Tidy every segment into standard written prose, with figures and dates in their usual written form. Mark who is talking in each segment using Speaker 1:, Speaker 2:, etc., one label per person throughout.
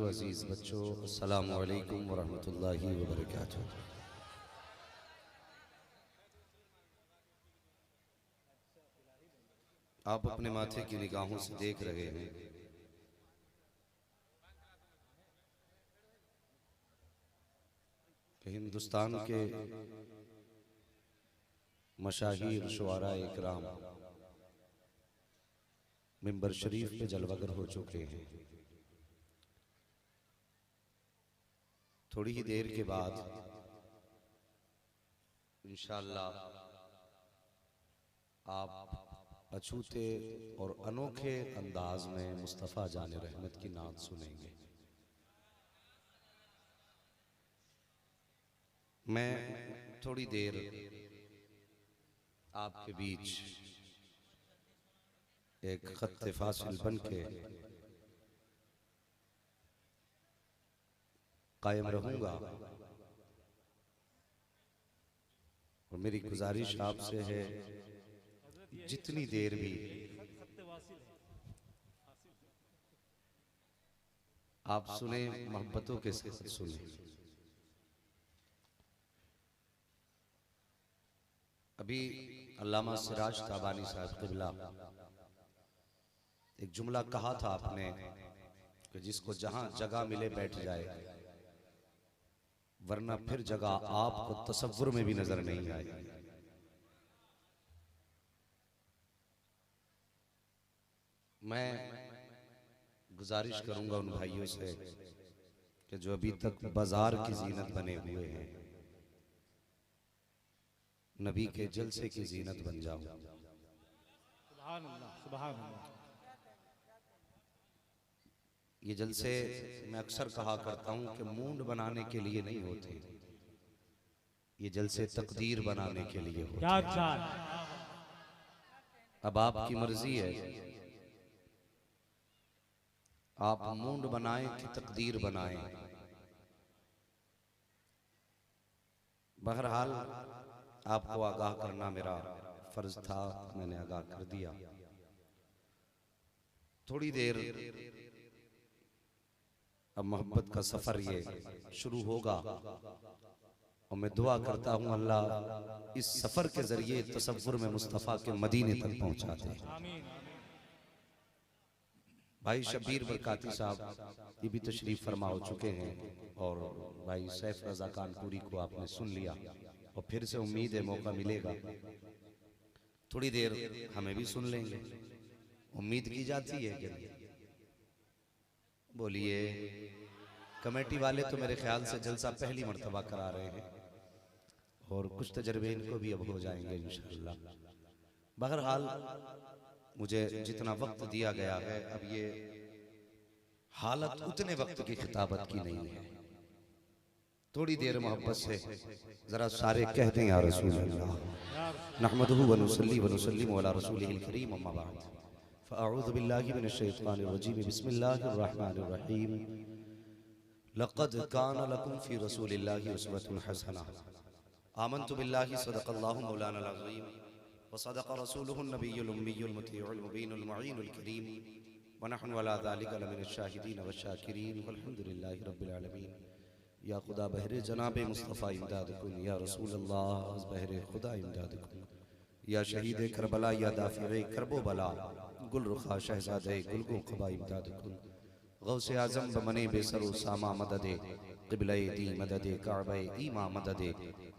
Speaker 1: व अज़ीज़ बच्चों, अस्सलामु अलैकुम व रहमतुल्लाहि व बरकातुहू। आप अपने माथे की निगाहों से देख रहे हैं कि हिंदुस्तान के मशाहीर शुआरा इकराम मिंबर शरीफ पे जलवागर हो चुके हैं। थोड़ी ही देर के बाद इंशाअल्लाह आप अछूते और अनोखे अंदाज में मुस्तफ़ा जाने रहमत की नात सुनेंगे। मैं थोड़ी देर आपके बीच एक खत्ते फासिल बन के कायम रहूंगा और मेरी गुजारिश आपसे है जितनी देर भी आप सुने मोहब्बतों के साथ सुने। अभी अल्लामा सिराज ताबानी साहब क़िबला एक जुमला कहा था आपने कि जिसको जहां जगह मिले बैठ जाए, वरना फिर जगह आपको तसव्वुर में भी नजर नहीं आएगी। मैं गुजारिश करूंगा उन भाइयों से कि जो अभी तक बाजार की जीनत बने हुए हैं, नबी के जलसे की जीनत बन जाओ।
Speaker 2: सुभान अल्लाह, सुभान अल्लाह।
Speaker 1: ये जलसे मैं अक्सर कहा करता हूं कि मूंड बनाने के लिए नहीं होते, ये जलसे तकदीर बनाने के लिए होते।
Speaker 2: क्या चाल।
Speaker 1: अब आपकी मर्जी है, आप मूंड बनाएं कि तकदीर बनाएं। बहरहाल आपको आगाह करना मेरा फर्ज था, मैंने आगाह कर दिया। थोड़ी देर अब मोहब्बत का सफर ये शुरू होगा और मैं दुआ करता हूं अल्लाह इस सफर के जरिए तसव्वुर में मुस्तफ़ा के मदीने तक पहुंचा दे। भाई शब्बीर बरकाती साहब ये भी तशरीफ फरमा हो चुके हैं और भाई सैफ रजा कानपुरी को आपने सुन लिया और फिर से उम्मीद है मौका मिलेगा, थोड़ी देर हमें भी सुन लेंगे, उम्मीद की जाती है कि बोलिए। कमेटी वाले तो मेरे ख्याल से जलसा पहली मर्तबा करा रहे हैं और कुछ तजर्बे इनको भी अब हो जाएंगे इंशाअल्लाह। बहरहाल मुझे जितना वक्त दिया गया है, अब ये हालत उतने वक्त की खिताबत की नहीं है। थोड़ी देर मोहब्बत से जरा सारे कह दें या रसूल अल्लाह नहमदुहु व नुसल्ली व नुसल्लिमु अला रसूलिहिल करीम, अम्मा बाद फ़अऊज़ु बिल्लाहि मिनश शैतानिर रजीम, बिस्मिल्लाहिर रहमानिर रहीम। लक़द कान लकुम फ़ी रसूलिल्लाहि उस्वतुन हसना, आमन्तु बिल्लाहि सदक़ल्लाहु मौलाना अज़ीम व सदक़ रसूलुहुन नबियुल उम्मियुल मुतीउल मुबीनुल मुईनुल करीम व नहनु अला ज़ालिका लमिनश शाहिदीन व शाकिरीन वल्हम्दुलिल्लाहि रब्बिल आलमीन। या खुदा बहरे जनाब मुस्तफ़ा इमदाद कुन, या रसूल अल्लाह बहरे खुदा इमदाद कुन, या शहीद करबला, या दाफ़िए करबो बला, गुल रुखा शहज़ादे गुलगो क़बा इमदाद कुन, गौसे आज़म बमने बेसरो सामा मददे, क़िबले दी मददे, काबे ईमा मददे,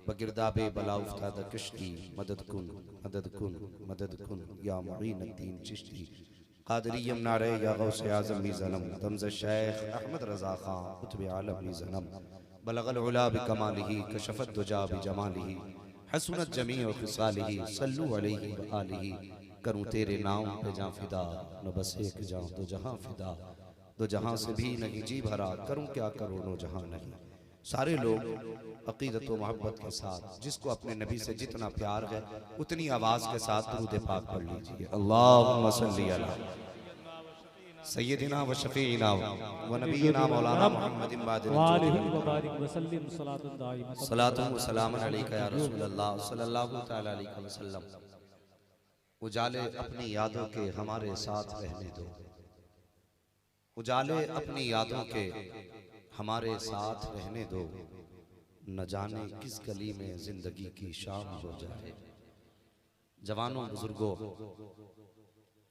Speaker 1: बगिरदाबे बला उफ्ताद कश्ती, मदद कुन मदद कुन मदद कुन, या मुईनुद्दीन चिश्ती क़ादिरियम नारे, या गौसे आज़म मीज़नम, तमज़ शेख अहमद रज़ा खां कुतुब आलम मीज़नम, बलगल उला बिकमालिही कशफ़त दुजा बिजमालिही, हसनत जमीअ ख़िसालिही, सल्लु अलैहि व आलिही। करूँ तेरे नाम पे जां फिदा, न बस एक जां दो जहां फिदा, दो जहां से भी नहीं जी भरा, करूँ क्या करोड़ों जहां नहीं। सारे लोग अक़ीदत व मोहब्बत के साथ जिसको अपने नबी से जितना प्यार है उतनी आवाज़ के साथ दुरूद पाक पढ़ लीजिए। अल्लाहुम्मा सल्ली अला सय्यदिना व शफ़ीना व नबीना मौलाना मुहम्मदिन सलातुन व सलामुन अलैका या रसूल अल्लाह सल्लल्लाहु तआला अलैहि वसल्लम। उजाले अपनी यादों के हमारे साथ रहने दो, उजाले अपनी यादों के हमारे साथ रहने दो, न जाने किस गली में जिंदगी की शाम हो जाए। जवानों बुजुर्गों,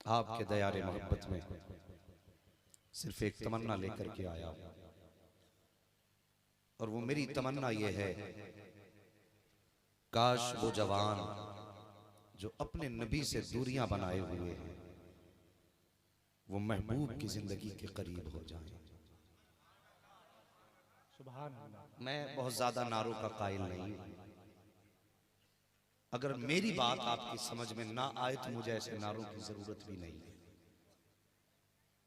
Speaker 1: आपके दयारे मोहब्बत में सिर्फ एक तमन्ना लेकर के आया, और वो मेरी तमन्ना ये है, काश वो जवान जो अपने नबी से दूरियां बनाए हुए हैं वो महबूब की जिंदगी के करीब हो जाएं।
Speaker 2: सुभान अल्लाह।
Speaker 1: मैं बहुत ज्यादा नारों का कायल नहीं हूं। अगर मेरी बात आपकी समझ में ना आए तो मुझे ऐसे नारों की जरूरत भी नहीं है।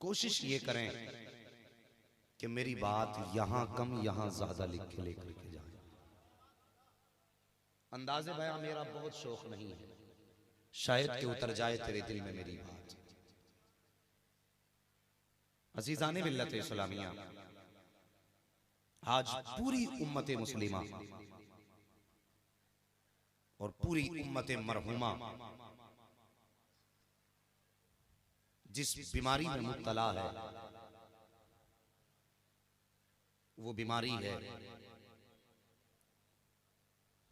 Speaker 1: कोशिश ये करें कि मेरी बात यहां कम यहां ज्यादा लिख के लेकर के जाए। अंदाज़े बयां मेरा बहुत शौक नहीं है, शायद कि उतर जाए तेरे दिल में मेरी बात। अजीज़ाने मिल्लत इस्लामिया, आज पूरी उम्मत मुस्लिमा और पूरी उम्मत मरहुमा जिस बीमारी में मुब्तला है, वो बीमारी है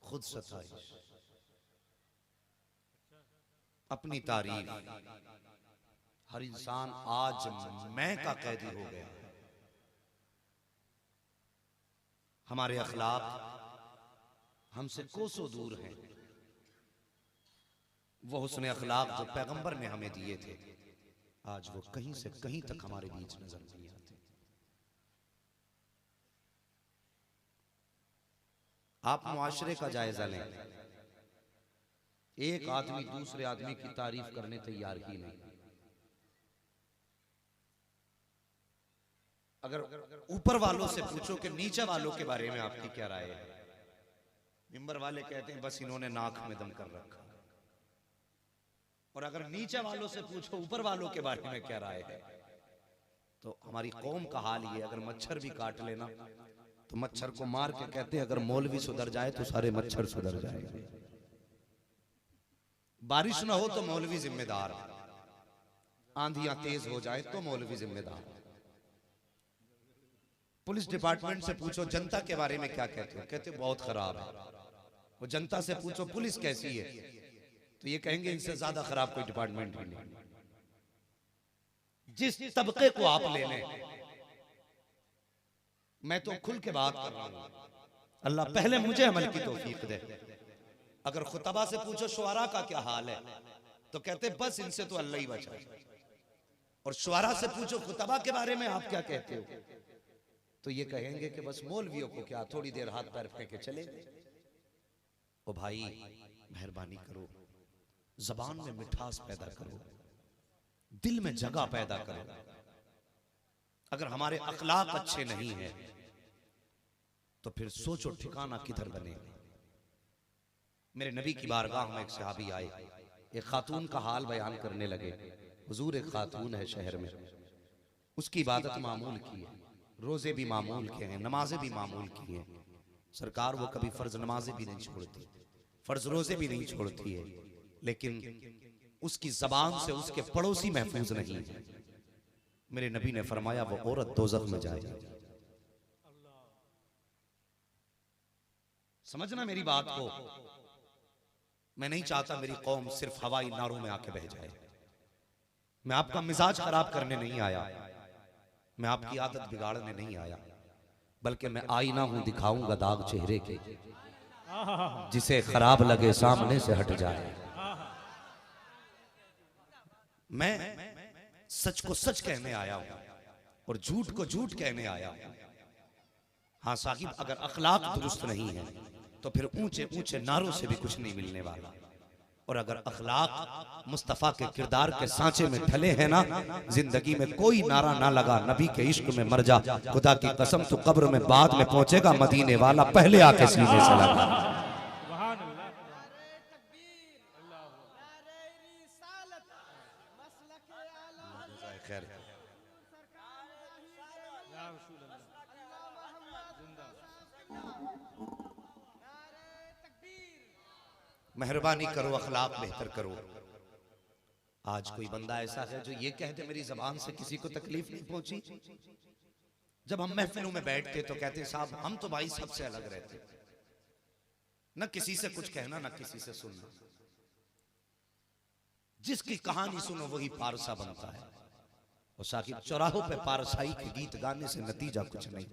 Speaker 1: खुद सताइश, अपनी तारीफ। हर इंसान आज मैं का कैदी हो गया। हमारे अखलाक हमसे कोसों दूर हैं। वो हुस्न अखलाक जो पैगंबर ने हमें दिए थे, आज वो कहीं से कहीं तक हमारे बीच नजर नहीं आते। आप मुआशरे का जायजा लें, एक आदमी दूसरे आदमी की तारीफ करने तैयार ही नहीं। अगर ऊपर वालों से पूछो कि नीचे वालों के बारे में आपकी क्या राय है, मिंबर वाले कहते हैं बस इन्होंने नाक में दम कर रखा। और अगर नीचे वालों से पूछो ऊपर वालों के बारे में क्या राय है, तो हमारी कौम का हाल ये, अगर मच्छर भी काट लेना तो मच्छर को मार के कहते हैं अगर मौलवी सुधर जाए तो सारे मच्छर सुधर जाएंगे। बारिश ना हो तो मौलवी जिम्मेदार, आंधियां तेज हो जाए तो मौलवी जिम्मेदार। पुलिस डिपार्टमेंट से पूछो जनता के बारे में क्या कहते हो, कहते बहुत खराब है। वो जनता से पूछो पुलिस कैसी है, तो ये कहेंगे इनसे ज्यादा खराब कोई डिपार्टमेंट ही नहीं। जिस तबके को आप ले लें, मैं तो खुल के बात कर रहा हूं, अल्लाह पहले मुझे अमल की तौफीक दे। अगर खुतबा से पूछो शुआरा का क्या हाल है, तो कहते बस इनसे तो अल्लाह ही बचाए। और शुआरा से पूछो खुतबा के बारे में आप क्या कहते हो, तो ये कहेंगे कि बस मौलवियों को क्या, थोड़ी देर हाथ पैर फेंके चले गए। ओ भाई मेहरबानी करो, जबान में मिठास पैदा करो, दिल में जगह पैदा करो। अगर हमारे अखलाक अच्छे नहीं हैं तो फिर सोचो ठिकाना किधर बनेगा। मेरे नबी की बारगाह में एक सहाबी आए, एक खातून का हाल बयान करने लगे। हुजूर एक खातून है शहर में, उसकी इबादत मामूल की है, रोजे भी मामूल के हैं, नमाजें भी मामूल की हैं। सरकार वो कभी फर्ज नमाजें भी नहीं छोड़ती, फर्ज रोजे भी नहीं छोड़ती है, लेकिन उसकी जबान से उसके पड़ोसी महफूज नहीं है। मेरे नबी ने फरमाया वो औरत दोज़ख में जाए। समझना मेरी बात को, मैं नहीं चाहता मेरी कौम सिर्फ हवाई नारों में आके बह जाए। मैं आपका मिजाज खराब करने नहीं आया, मैं आपकी आदत बिगाड़ने नहीं आया, बल्कि मैं आईना हूं, दिखाऊंगा दाग चेहरे के, जिसे खराब लगे सामने से हट जाए। मैं सच को सच कहने आया हूं और झूठ को झूठ कहने आया हूं। हाँ साहिब, अगर अखलाक दुरुस्त नहीं है तो फिर ऊंचे ऊंचे नारों से भी कुछ नहीं मिलने वाला। और अगर अखलाक मुस्तफा के किरदार के सांचे में ढले हैं ना, जिंदगी में कोई नारा ना लगा नबी के इश्क में मर जा, खुदा की कसम तो कब्र में बाद में पहुंचेगा, मदीने वाला पहले आके सीने से लगा। मेहरबानी करो, अखलाक बेहतर करो। आज कोई बंदा ऐसा है जो ये कहते मेरी जबान से किसी को तकलीफ नहीं पहुंची, जब हम महफिलों में बैठते तो कहते साहब हम तो भाई सबसे अलग रहते, न किसी से कुछ कहना न किसी से सुनना, जिसकी कहानी सुनो वही पारसा बनता है। और साकिब चौराहों पे पारसाई के गीत गाने से नतीजा कुछ नहीं,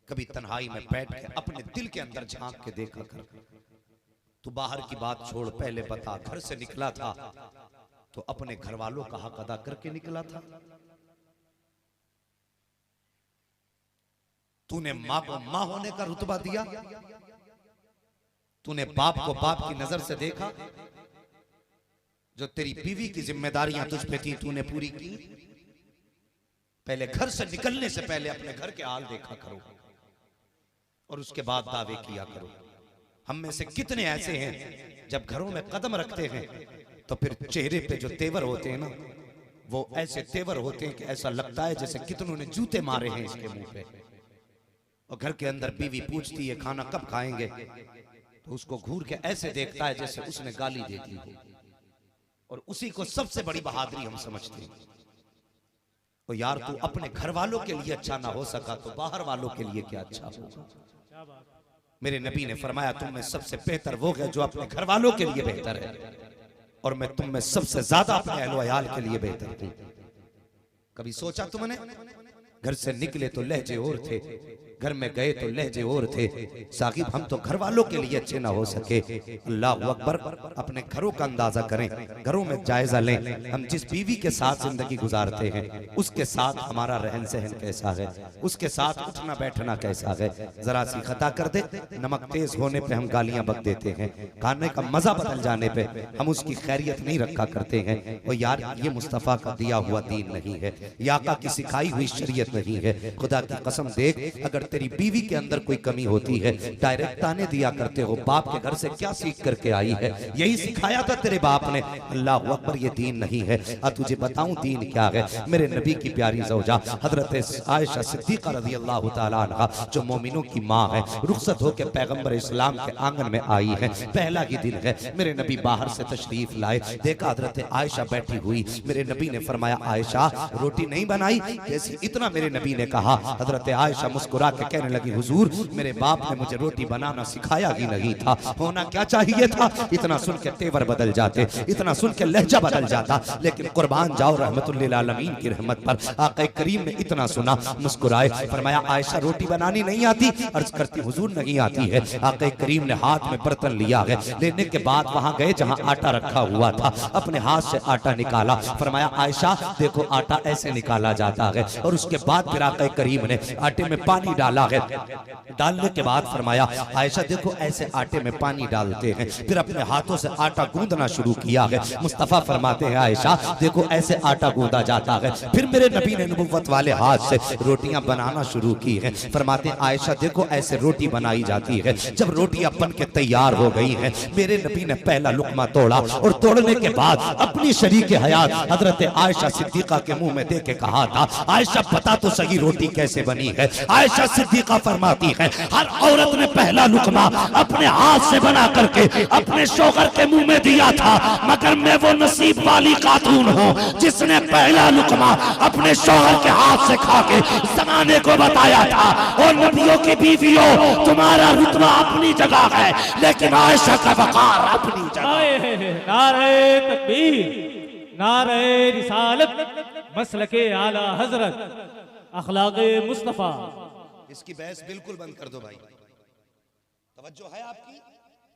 Speaker 1: कभी तन्हाई में बैठ के अपने दिल के अंदर झांक के देखा कर। तू बाहर की बात छोड़, पहले बता घर से निकला था तो अपने घर वालों का हक अदा करके निकला था? तूने मां को मां होने का रुतबा दिया? तूने बाप को बाप की नजर से देखा? जो तेरी बीवी की जिम्मेदारियां तुझ पे थी तूने पूरी की? पहले घर से निकलने से पहले अपने घर के हाल देखा करो और उसके बाद दावे किया करो। हम में से कितने ऐसे हैं जब घरों में कदम रखते हैं तो फिर चेहरे पे जो तेवर होते हैं ना, वो ऐसे तेवर होते हैं कि ऐसा लगता है जैसे कितनों ने जूते मारे हैं इसके मुंह पे। और घर के अंदर बीवी पूछती है खाना कब खाएंगे, तो उसको घूर के ऐसे देखता है जैसे उसने गाली दे दी हो। और उसी को सबसे बड़ी बहादुरी हम समझते हैं। तो यार तू अपने घर वालों के लिए अच्छा ना हो सका तो बाहर वालों के लिए क्या अच्छा होगा। मेरे नबी ने फरमाया तुम में सबसे बेहतर वो है जो अपने घर वालों के लिए बेहतर है, और मैं तुम में सबसे ज्यादा अपने अहलो अयाल के लिए बेहतर हूं। कभी सोचा तुमने? घर से निकले तो लहजे और थे, घर में गए तो लहजे और थे। साकिब हम तो घर वालों के लिए अच्छे ना हो सके। अल्लाह अकबर। अपने घरों का अंदाजा करें, घरों में जायजा लें। हम जिस बीवी के साथ जिंदगी गुजारते हैं उसके साथ हमारा रहन सहन कैसा है, उसके साथ उठना बैठना कैसा है। जरा सी खता कर दे, नमक तेज होने पे हम गालियां बक देते हैं, खाने का मजा बदल जाने पे हम उसकी खैरियत नहीं रखा करते हैं। और यार ये मुस्तफा का दिया हुआ दीन नहीं है, ये आका की सिखाई हुई शरीयत नहीं है। खुदा की कसम देख, अगर तेरी बीवी के अंदर कोई कमी होती है डायरेक्ट ताने दिया करते हो। बाप के घर से क्या सीख करके आई है? यही सिखाया था तेरे बाप ने। अल्लाह अकबर, ये दीन नहीं है। तुझे बताऊं दीन क्या है। मेरे नबी की प्यारी ज़ौजा हजरत आयशा सिद्दीक़ा रज़ी अल्लाह तआला अन्हा, जो मोमिनों की माँ है, रुखसत होकर पैगंबर इस्लाम के आंगन में आई है। पहला ही दिन है, मेरे नबी बाहर से तशरीफ लाए, देखा हजरत आयशा बैठी हुई। मेरे नबी ने फरमाया आयशा रोटी नहीं बनाई? जैसे इतना मेरे नबी ने कहा, हजरत आयशा मुस्कुरा के कहने लगी हुजूर मेरे बाप ने मुझे रोटी बनाना सिखाया ही नहीं था। होना क्या चाहिए था? इतना सुन के तेवर बदल जाते, इतना सुन के लहजा बदल जाता। लेकिन कुर्बान जाओ रहमतुल्लिल आलमीन की रहमत पर, आका करीम ने इतना सुना, मुस्कुराए, फरमाया आयशा रोटी बनानी नहीं आती? अर्ज करती हुजूर नहीं आती है। आका करीम ने हाथ में बर्तन लिया है, लेने के बाद वहां गए जहां आटा रखा हुआ था, अपने हाथ से आटा निकाला, फरमाया आयशा देखो आटा ऐसे निकाला जाता है। और उसके बाद फिर आका करीम ने आटे में पानी डाला है, डालने के बाद फरमाया आयशा देखो ऐसे आटे में पानी डालते हैं, फिर अपने हाथों से आटा गूंदना शुरू किया है। मुस्तफा फरमाते हैं आयशा देखो ऐसे आटा गूंदा जाता है। फिर मेरे नबी ने नबुव्वत वाले हाथ से रोटियां बनाना शुरू की है। फरमाते हैं आयशा देखो ऐसे रोटी बनाई जाती है। जब रोटियां बन के तैयार हो गई हैं, मेरे नबी ने पहला लुकमा तोड़ा और तोड़ने के बाद अपनी शरीक हयात हजरत आयशा सिद्दीका के मुंह में दे के कहा था आयशा पता तो सही रोटी कैसे बनी है। आयशा सिद्दीका फरमाती है हर औरत ने पहला लुकमा अपने हाथ से बना करके अपने शौहर के मुंह में दिया था, मगर मैं वो नसीब वाली खातून हूँ जिसने पहला लुकमा अपने शौहर के हाथ से खा के जमाने को बताया था। और नबियों की बीवियों तुम्हारा रुतबा अपनी जगह है, लेकिन आयशा का वकार अपनी जगह।
Speaker 2: नारे तकबीर, नारे रिसालत, मसलके आला हजरत, अखलाके मुस्तफा।
Speaker 1: इसकी बहस बिल्कुल बंद कर दो भाई, तवज्जो है आपकी?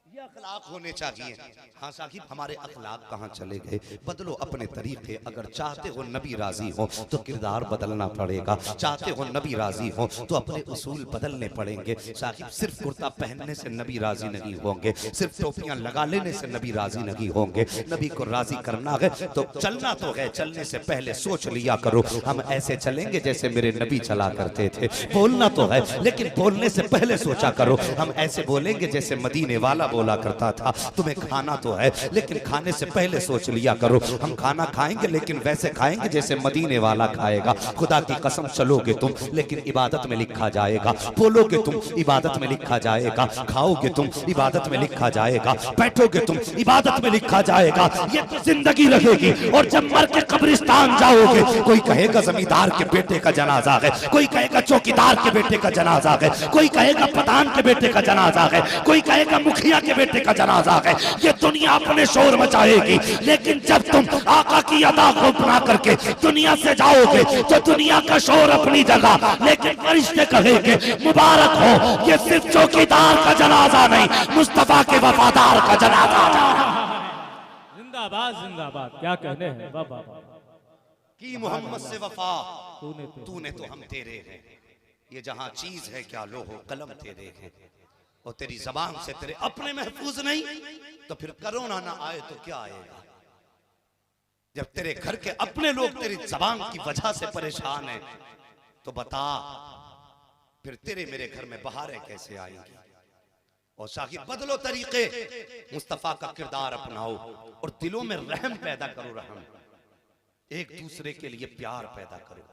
Speaker 1: ये अखलाक होने चाहिए। हाँ साकिब हमारे अखलाक कहाँ चले गए? बदलो अपने तरीके। अगर चाहते हो नबी राजी हो तो किरदार बदलना पड़ेगा, चाहते हो नबी राजी हो तो अपने उसूल बदलने पड़ेंगे। साकिब सिर्फ कुर्ता पहनने से नबी राजी नहीं होंगे, सिर्फ टोपियां लगा लेने से नबी राजी नहीं होंगे। नबी को राजी करना है तो चलना तो है, चलने से पहले सोच लिया करो हम ऐसे चलेंगे जैसे मेरे नबी चला करते थे। बोलना तो है लेकिन बोलने से पहले सोचा करो हम ऐसे बोलेंगे जैसे मदीने वाला बोला करता था, तुम्हें खाना तो है लेकिन खाने से पहले सोच लिया करो, हम खाना खाएंगे लेकिन वैसे खाएंगे जैसे मदीने वाला खाएगा। खुदा की कसम चलोगे तुम लेकिन इबादत में लिखा जाएगा, बोलोगे तुम इबादत में लिखा जाएगा, खाओगे तुम इबादत में लिखा जाएगा, बैठोगे तुम इबादत में लिखा जाएगा। ये तो जिंदगी रहेगी। और जब मर के कब्रिस्तान जाओगे, कोई कहेगा जमींदार के बेटे का जनाजा है, कोई कहेगा चौकीदार के बेटे का जनाजा है, कोई कहेगा प्रधान के बेटे का जनाजा है, कोई कहेगा मुखिया के बेटे का जनाजा है। ये दुनिया अपने शोर मचाएगी, लेकिन जब तुम आका की अदा को अपना करके दुनिया से जाओगे तो दुनिया का शोर अपनी जगह, लेकिन फरिश्ते कहेंगे मुबारक हो, ये सिर्फ चौकीदार का जनाजा नहीं, मुस्तफा के वफादार का जनाजा।
Speaker 2: जिंदाबाद जिंदाबाद, क्या कहने हैं बाबा
Speaker 1: कि मोहम्मद से वफा
Speaker 2: तूने
Speaker 1: तो हम तेरे हैं, ये जहां चीज है क्या लोहो कलम तेरे हैं, और तेरी जबान से तेरे अपने महफूज नहीं तो फिर कोरोना ना आए तो क्या आएगा। जब तेरे घर के अपने लोग तेरी जबान की वजह से परेशान हैं तो बता फिर तेरे मेरे घर में बहारें कैसे आएंगी। और साहिब बदलो तरीके, मुस्तफा का किरदार अपनाओ और दिलों में रहम पैदा करो, रहम, एक दूसरे के लिए प्यार पैदा करो,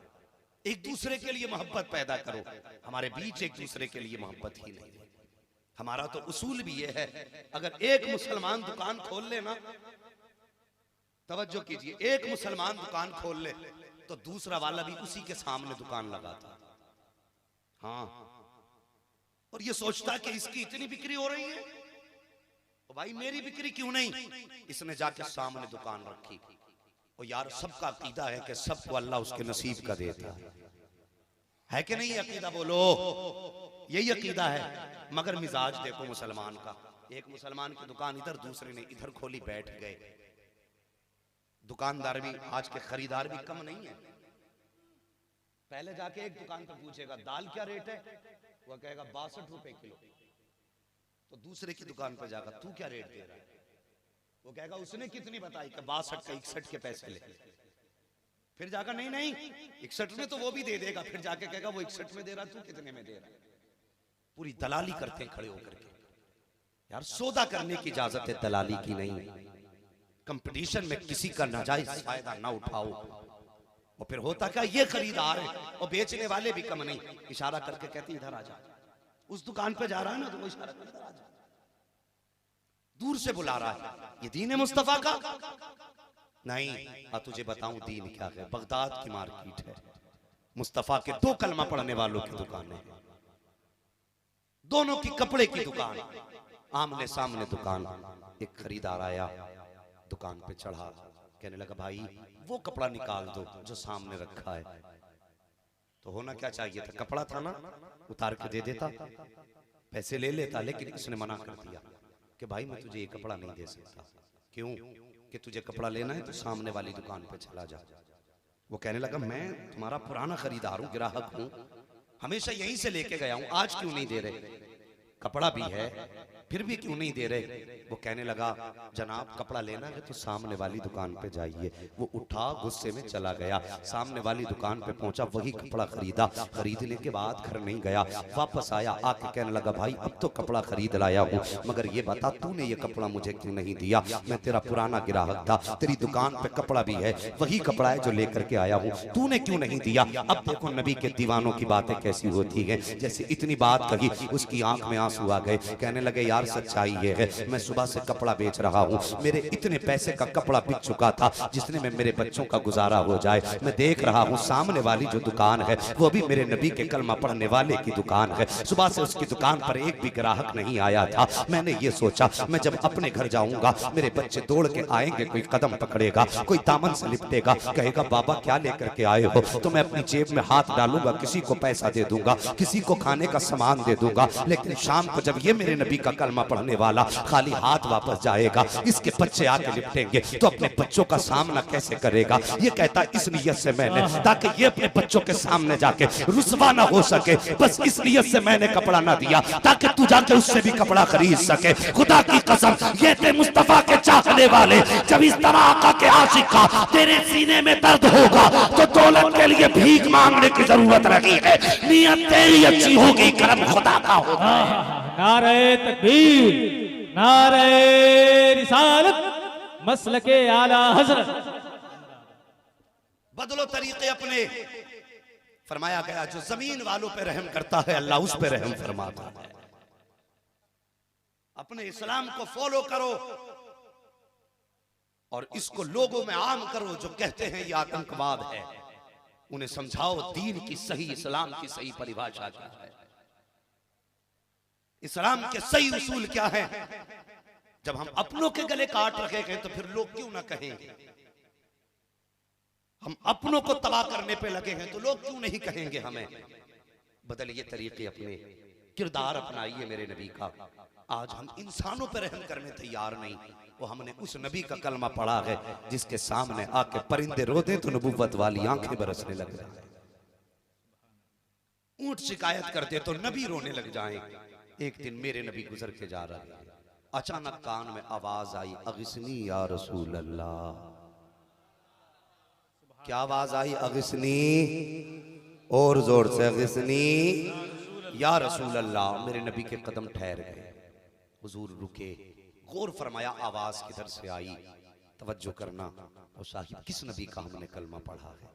Speaker 1: एक दूसरे के लिए मोहब्बत पैदा करो। हमारे बीच एक दूसरे के लिए मोहब्बत ही नहीं है। हमारा तो उसूल भी ये है, अगर एक मुसलमान दुकान खोल ले ना, तवज्जो कीजिए, एक मुसलमान दुकान खोल ले तो दूसरा वाला भी उसी के सामने दुकान लगाता। हाँ, और ये सोचता कि इसकी इतनी बिक्री हो रही है तो भाई मेरी बिक्री क्यों नहीं, इसने जाके सामने दुकान रखी। और यार सबका अकीदा है कि सबको अल्लाह उसके नसीब का देता है कि नहीं, अकीदा बोलो, यही अकीदा है। मगर मिजाज देखो मुसलमान का, एक मुसलमान की दुकान इधर, दूसरे ने इधर खोली, बैठ गए। दुकानदार भी, आज के खरीदार भी कम नहीं है। पहले जाके एक दुकान पर पूछेगा दाल क्या रेट है, वह कहेगा 62 रुपए किलो। तो दूसरे की दुकान पर जाकर तू क्या रेट दे रहा है, वो कहेगा उसने कितनी बताई कि 62 का 61 के पैसे ले। फिर जाकर नहीं नहीं 61 में तो वो भी दे देगा, फिर जाके कहेगा वो 61 में दे रहा, तू कितने में दे रहा है। पूरी दलाली करते हैं खड़े होकर के। यार सौदा करने की इजाजत है, दलाली की नहीं। कंपटीशन में किसी का नाजायज फायदा ना उठाओ। और फिर होता क्या, ये खरीदार है और बेचने वाले भी कम नहीं, इशारा करके कहते इधर आ जा, उस दुकान पे जा रहा है ना तो वो इशारा करके इधर आ जा, दूर से बुला रहा है। ये दीन है मुस्तफा का नहीं। तुझे बताऊं दीन क्या है, बगदाद की मार्केट है, मुस्तफा के 2 कलमा पढ़ने वालों की दुकान है, दोनों की कपड़े की दुकान, आमने सामने दुकान। एक खरीदार आया, दुकान पे चढ़ा, कहने लगा भाई वो कपड़ा निकाल दो जो सामने रखा है। तो होना क्या चाहिए था, कपड़ा था ना, उतार के दे देता, पैसे ले लेता। लेकिन इसने मना कर दिया कि भाई मैं तुझे ये कपड़ा नहीं दे सकता। क्यों? कि तुझे कपड़ा लेना है तो सामने वाली दुकान पे चला जा। वो कहने लगा मैं तुम्हारा पुराना खरीदार हूँ, ग्राहक हूँ, हमेशा यहीं से लेके गया हूँ, आज क्यों नहीं दे रहे? कपड़ा भी है फिर भी क्यों नहीं दे रहे? वो कहने लगा जनाब कपड़ा लेना है तो सामने वाली दुकान पे जाइए। वो उठा, गुस्से में चला गया, सामने वाली दुकान पे पहुंचा, वही कपड़ा खरीदा। खरीदने के बाद घर नहीं गया, वापस आया, आके कहने लगा भाई अब तो कपड़ा खरीद लाया हूँ, मगर ये बता तूने ये कपड़ा मुझे क्यों नहीं दिया? मैं तेरा पुराना ग्राहक था, तेरी दुकान पे कपड़ा भी है, वही कपड़ा है जो लेकर के आया हूँ, तूने क्यों नहीं दिया? अब देखो नबी के दीवानों की बातें कैसी होती है। जैसे इतनी बात कही, उसकी आंख में आंसू आ गए। कहने लगे यार सच्चाई ये है, मैं सुबह से कपड़ा बेच रहा हूँ, मेरे इतने पैसे का कपड़ा बिक चुका था जिसने में मेरे बच्चों का गुजारा हो जाए। मैं देख रहा हूँ सामने वाली जो दुकान है वो भी मेरे नबी के कलमा पढ़ने वाले की दुकान है। सुबह से उसकी दुकान पर एक भी ग्राहक नहीं आया था। मैंने ये सोचा मैं जब अपने घर जाऊंगा मेरे बच्चे दौड़ के आएंगे, कोई कदम पकड़ेगा, कोई दामन से लिपटेगा, कहेगा बाबा क्या लेकर के आए हो? तो मैं अपनी जेब में हाथ डालूंगा, किसी को पैसा दे दूंगा, किसी को खाने का सामान दे दूंगा। लेकिन शाम को जब ये मेरे नबी का कलमा पढ़ने वाला खाली हाथ वापस जाएगा, इसके बच्चे आके लिपटेंगे तो अपने बच्चों का सामना कैसे करेगा? ये कहता इस नियत से मैंने, ताकि ये अपने बच्चों के सामने जाके रुसवा ना हो सके, बस इस नियत से मैंने कपड़ा ना दिया ताकि तू जाके उससे भी कपड़ा खरीद सके। खुदा की कसम ये थे मुस्तफा के चाहने वाले। जब इस तरह आका के आशिक का तेरे सीने में दर्द होगा तो दौलत के लिए भीख मांगने की जरूरत नहीं है, नियत तेरी अच्छी होगी, करम खुदा का होगा।
Speaker 2: नारे तकबीर, नारे रिसालत मसलके आला हजरत।
Speaker 1: बदलो तरीके अपने। फरमाया गया जो जमीन वालों पे रहम करता है अल्लाह उस पे रहम फरमाता है। अपने इस्लाम को फॉलो करो और इसको लोगों में आम करो। जो कहते हैं ये आतंकवाद है उन्हें समझाओ दीन की सही, इस्लाम की सही परिभाषा क्या है, इस्लाम के सही उसूल क्या है। जब हम अपनों के गले काट रखे हैं तो फिर लोग क्यों ना कहेंगे। हम अपनों को तबाह करने पे लगे हैं तो लोग क्यों नहीं कहेंगे हमें। बदलिए तरीके अपने, किरदार अपनाइए मेरे नबी का। आज हम इंसानों पर रहम करने तैयार नहीं। वो हमने उस नबी का कलमा पढ़ा है जिसके सामने आके परिंदे रोते तो नबूवत वाली आंखें बरसने लग जाए, ऊंट शिकायत करते तो नबी रोने लग जाएं। एक दिन मेरे नबी गुजर के जा रहे हैं, अचानक कान में आवाज आई, अगिस्नी या रसूल अल्लाह। क्या आवाज आई? अगिस्नी, और जोर से अगिस्नी या रसूल अल्लाह। मेरे नबी के कदम ठहर गए, हुजूर रुके, गौर फरमाया आवाज किधर से आई। तवज्जो करना, और साहिब किस नबी का हमने कलमा पढ़ा है।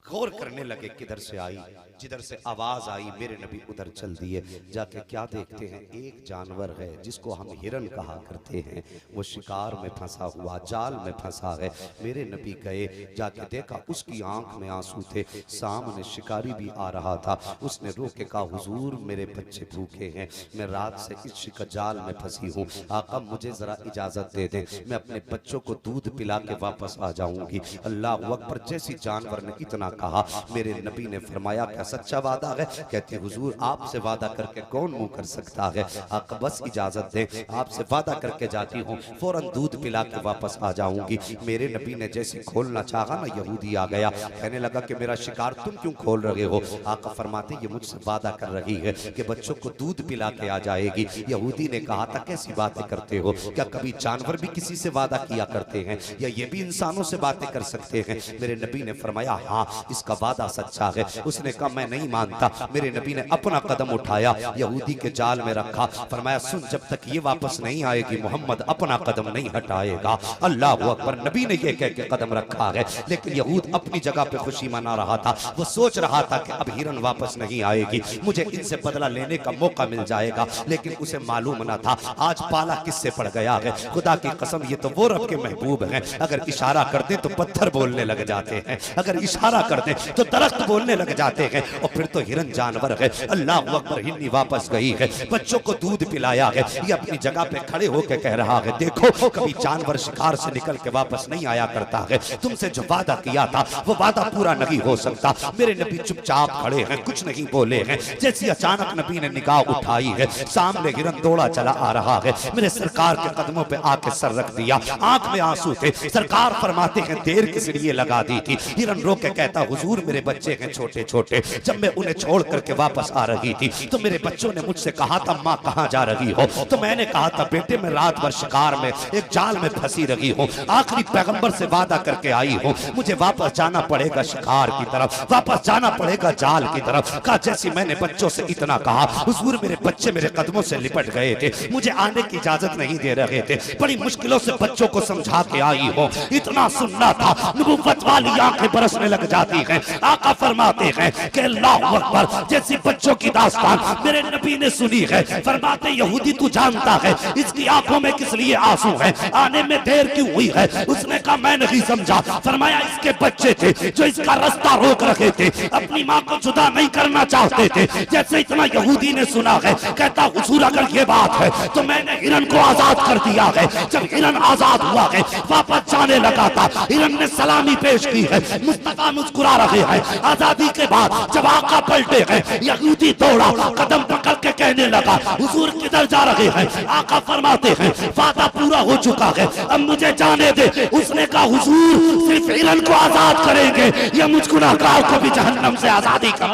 Speaker 1: गौर करने लगे किधर से आई। जिधर से आवाज आई मेरे नबी उधर चल दिए। जाके क्या देखते हैं, एक जानवर है जिसको हम हिरन कहा करते हैं, वो शिकार में फंसा हुआ, जाल में फंसा है। मेरे नबी गए, जाके देखा उसकी आंख में आंसू थे, सामने शिकारी भी आ रहा था। उसने रो के कहा, हुजूर मेरे बच्चे भूखे हैं, मैं रात से इस जाल में फंसी हूँ, आका मुझे जरा इजाजत दे दें, मैं अपने बच्चों को दूध पिला के वापस आ जाऊंगी। अल्लाह अकबर। जैसी जानवर ने इतना कहा मेरे नबी ने फरमाया, क्या सच्चा वादा है? कहते हुजूर आपसे वादा करके कौन मुंह कर सकता है, आका बस इजाजत दे, आपसे वादा करके जाती हूँ, फौरन दूध पिला के वापस आ जाऊंगी। मेरे नबी ने जैसे खोलना चाहा ना, यहूदी आ गया, कहने लगा कि मेरा शिकार तुम क्यों खोल रहे हो? आका फरमाते ये मुझसे वादा कर रही है कि बच्चों को दूध पिला के आ जाएगी। यहूदी ने कहा था कैसी बातें करते हो, क्या कभी जानवर भी किसी से वादा किया करते हैं, या ये भी इंसानों से बातें कर सकते हैं? मेरे नबी ने फरमाया हाँ इसका वादा सच्चा है। उसने कहा मैं नहीं मानता। मेरे नबी ने अपना कदम उठाया, यहूदी के जाल में रखा, फरमाया सुन जब तक ये वापस नहीं आएगी मोहम्मद अपना कदम नहीं हटाएगा। अल्लाह अकबर। नबी ने ये कह के कदम रखा है, लेकिन यहूद अपनी जगह पे खुशी मना रहा था। वो सोच रहा था कि अब हिरन वापस नहीं आएगी, मुझे इनसे बदला लेने का मौका मिल जाएगा, लेकिन उसे मालूम न था आज पाला किससे पड़ गया है। खुदा की कसम ये तो वो रब के महबूब हैं, अगर इशारा कर दे तो पत्थर बोलने लग जाते हैं, अगर इशारा कर दे तो दरख्त बोलने लग जाते हैं, और फिर तो हिरन जानवर है। अल्लाह अकबर। हिरनी वापस गई है, बच्चों को दूध पिलाया है, ये अपनी जगह पे खड़े होकर कह रहा है देखो कभी जानवर शिकार से निकल के वापस नहीं आया करता है, तुमसे जो वादा किया था वो वादा पूरा नहीं हो सकता। मेरे नबी चुपचाप खड़े हैं, कुछ नहीं बोले हैं। जैसी अचानक नबी ने निगाह उठाई है, सामने हिरन दौड़ा चला आ रहा है। मेरे सरकार के कदमों पे आके सर रख दिया, आंख में आंसू थे। सरकार फरमाते हैं देर किस लिए लगा दी थी? हिरन रो के कहता हुजूर मेरे बच्चे हैं छोटे छोटे, जब मैं उन्हें छोड़ करके वापस आ रही थी तो मेरे बच्चों ने मुझसे कहा था माँ कहाँ जा रही हो? तो मैंने कहा था बेटे मैं रात भर शिकार में एक जाल में फंसी रही हूँ, आखिरी पैगंबर से वादा करके आई हूँ, मुझे वापस जाना पड़ेगा शिकार की तरफ, वापस जाना पड़ेगा जाल की तरफ। कहा जैसी मैंने बच्चों से इतना कहा हुजूर मेरे बच्चे मेरे कदमों से लिपट गए थे, मुझे आने की इजाजत नहीं दे रहे थे, बड़ी मुश्किलों से बच्चों को समझा के आई हूँ। इतना सुनना था, नबूवत वाली आंखें बरसने लग जाती हैं। आका फरमाते हैं कि अल्लाह अकबर। जैसी बच्चों की दास्तान मेरे नबी ने सुनी है, फरमाते यहूदी तू जानता है इसकी आंखों में किस लिए आंसू है, आने में देर क्यों हुई है? उसने कहा मैं नहीं समझा। फरमाया इसके बच्चे थे जो इसका रास्ता रोक रखे थे, अपनी माँ को जुदा नहीं करना चाहते थे। जैसे इतना यहूदी ने सुना है, कहता हुजूर अगर ये बात है तो मैंने हिरन को आजाद कर दिया है। जब हिरन आजाद हुआ है वापस जाने लगा था, हिरन ने सलामी पेश की है, मुस्तफा मुस्कुरा रहे हैं। आजादी के बाद जब आका पलटे हैं, यहूदी दौड़ा कदम पकड़ के कहने लगा हुजूर किधर जा रहे हैं? आका फरमाते हैं वादा पूरा हो चुका है, अब मुझे जाने दे। उसने कहा हुजूर सिर्फ हिरन को आजाद करेंगे या मुझ गुनाहगार को भी जहन्नम से आजादी का?